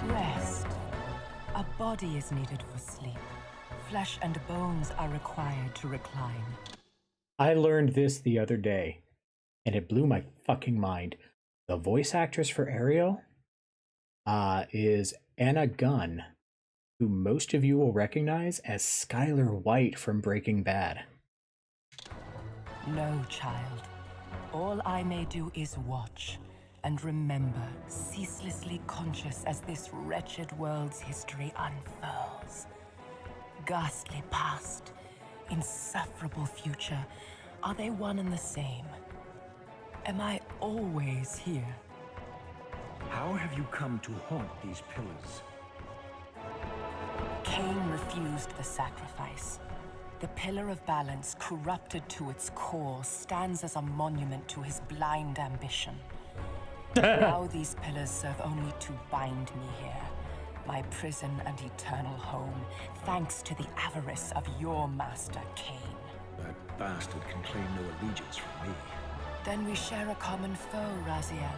Rest. A body is needed for sleep. Flesh and bones are required to recline. I learned this the other day, and it blew my fucking mind. The voice actress for Ariel is Anna Gunn, who most of you will recognize as Skylar White from Breaking Bad. No, child. All I may do is watch, and remember, ceaselessly conscious as this wretched world's history unfurls. Ghastly past, insufferable future, are they one and the same? Am I always here? How have you come to haunt these pillars? Cain refused the sacrifice. The pillar of balance, corrupted to its core, stands as a monument to his blind ambition. Now these pillars serve only to bind me here, my prison and eternal home, thanks to the avarice of your master, Cain. That bastard can claim no allegiance from me. Then we share a common foe, Raziel.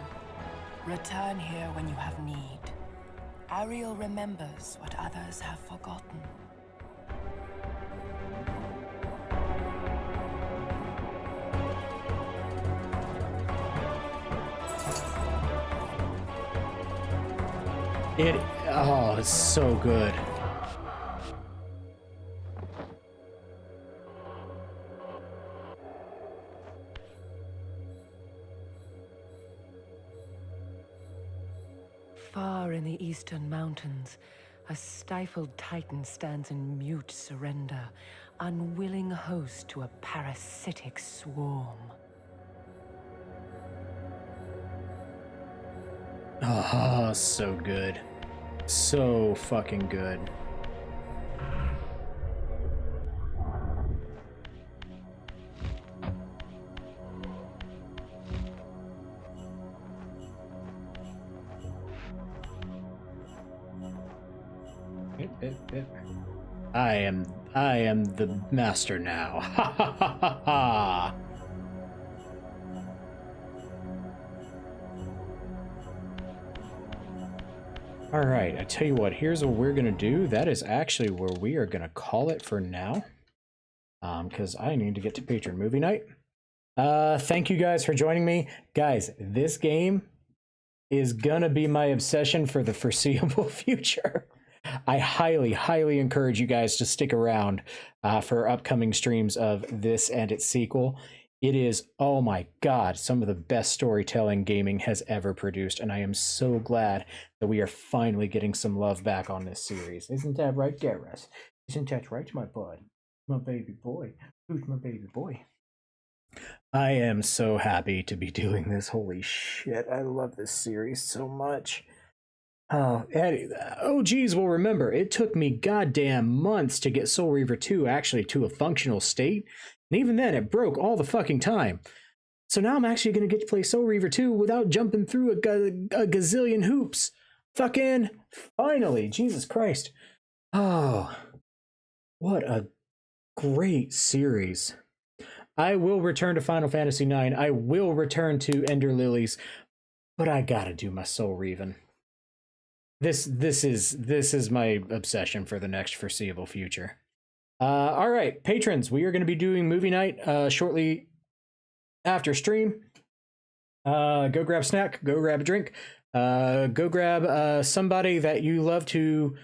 Return here when you have need. Ariel remembers what others have forgotten. Oh, it's so good. Far in the eastern mountains, a stifled titan stands in mute surrender, unwilling host to a parasitic swarm. Oh, so good. So fucking good. I am the master now. Ha ha ha ha ha. All right, I tell you what, here's what we're gonna do. That is actually where we are gonna call it for now. Because I need to get to Patreon movie night. Thank you guys for joining me. Guys, this game is gonna be my obsession for the foreseeable future. I highly, highly encourage you guys to stick around for upcoming streams of this and its sequel. It is, oh my god, some of the best storytelling gaming has ever produced, and I am so glad that we are finally getting some love back on this series. Isn't that right, Garrus? Isn't that right, my bud? My baby boy. Who's my baby boy? I am so happy to be doing this. Holy shit, I love this series so much. Oh, Eddie, OGs will remember, it took me goddamn months to get Soul Reaver 2 actually to a functional state, and even then it broke all the fucking time. So now I'm actually going to get to play Soul Reaver 2 without jumping through a gazillion hoops. Fucking finally, Jesus Christ. Oh, what a great series. I will return to Final Fantasy IX. I will return to Ender Lilies, but I gotta do my Soul Reaving. This is my obsession for the next foreseeable future. All right, patrons, we are going to be doing movie night shortly after stream. Go grab a snack, go grab a drink, go grab somebody that you love to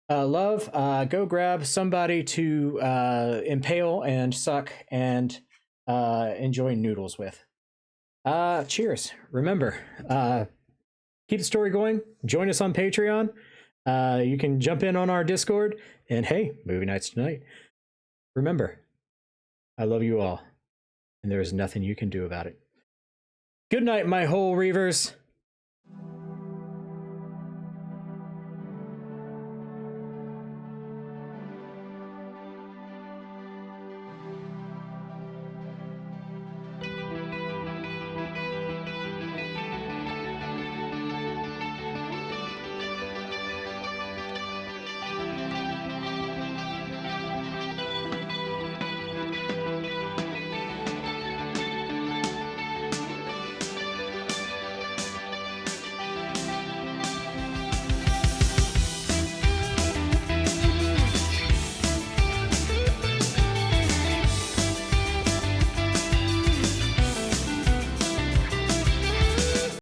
love. Go grab somebody to impale and suck and enjoy noodles with. Cheers. Remember, keep the story going. Join us on Patreon. You can jump in on our Discord. And hey, movie nights tonight. Remember, I love you all. And there is nothing you can do about it. Good night, my whole Reavers.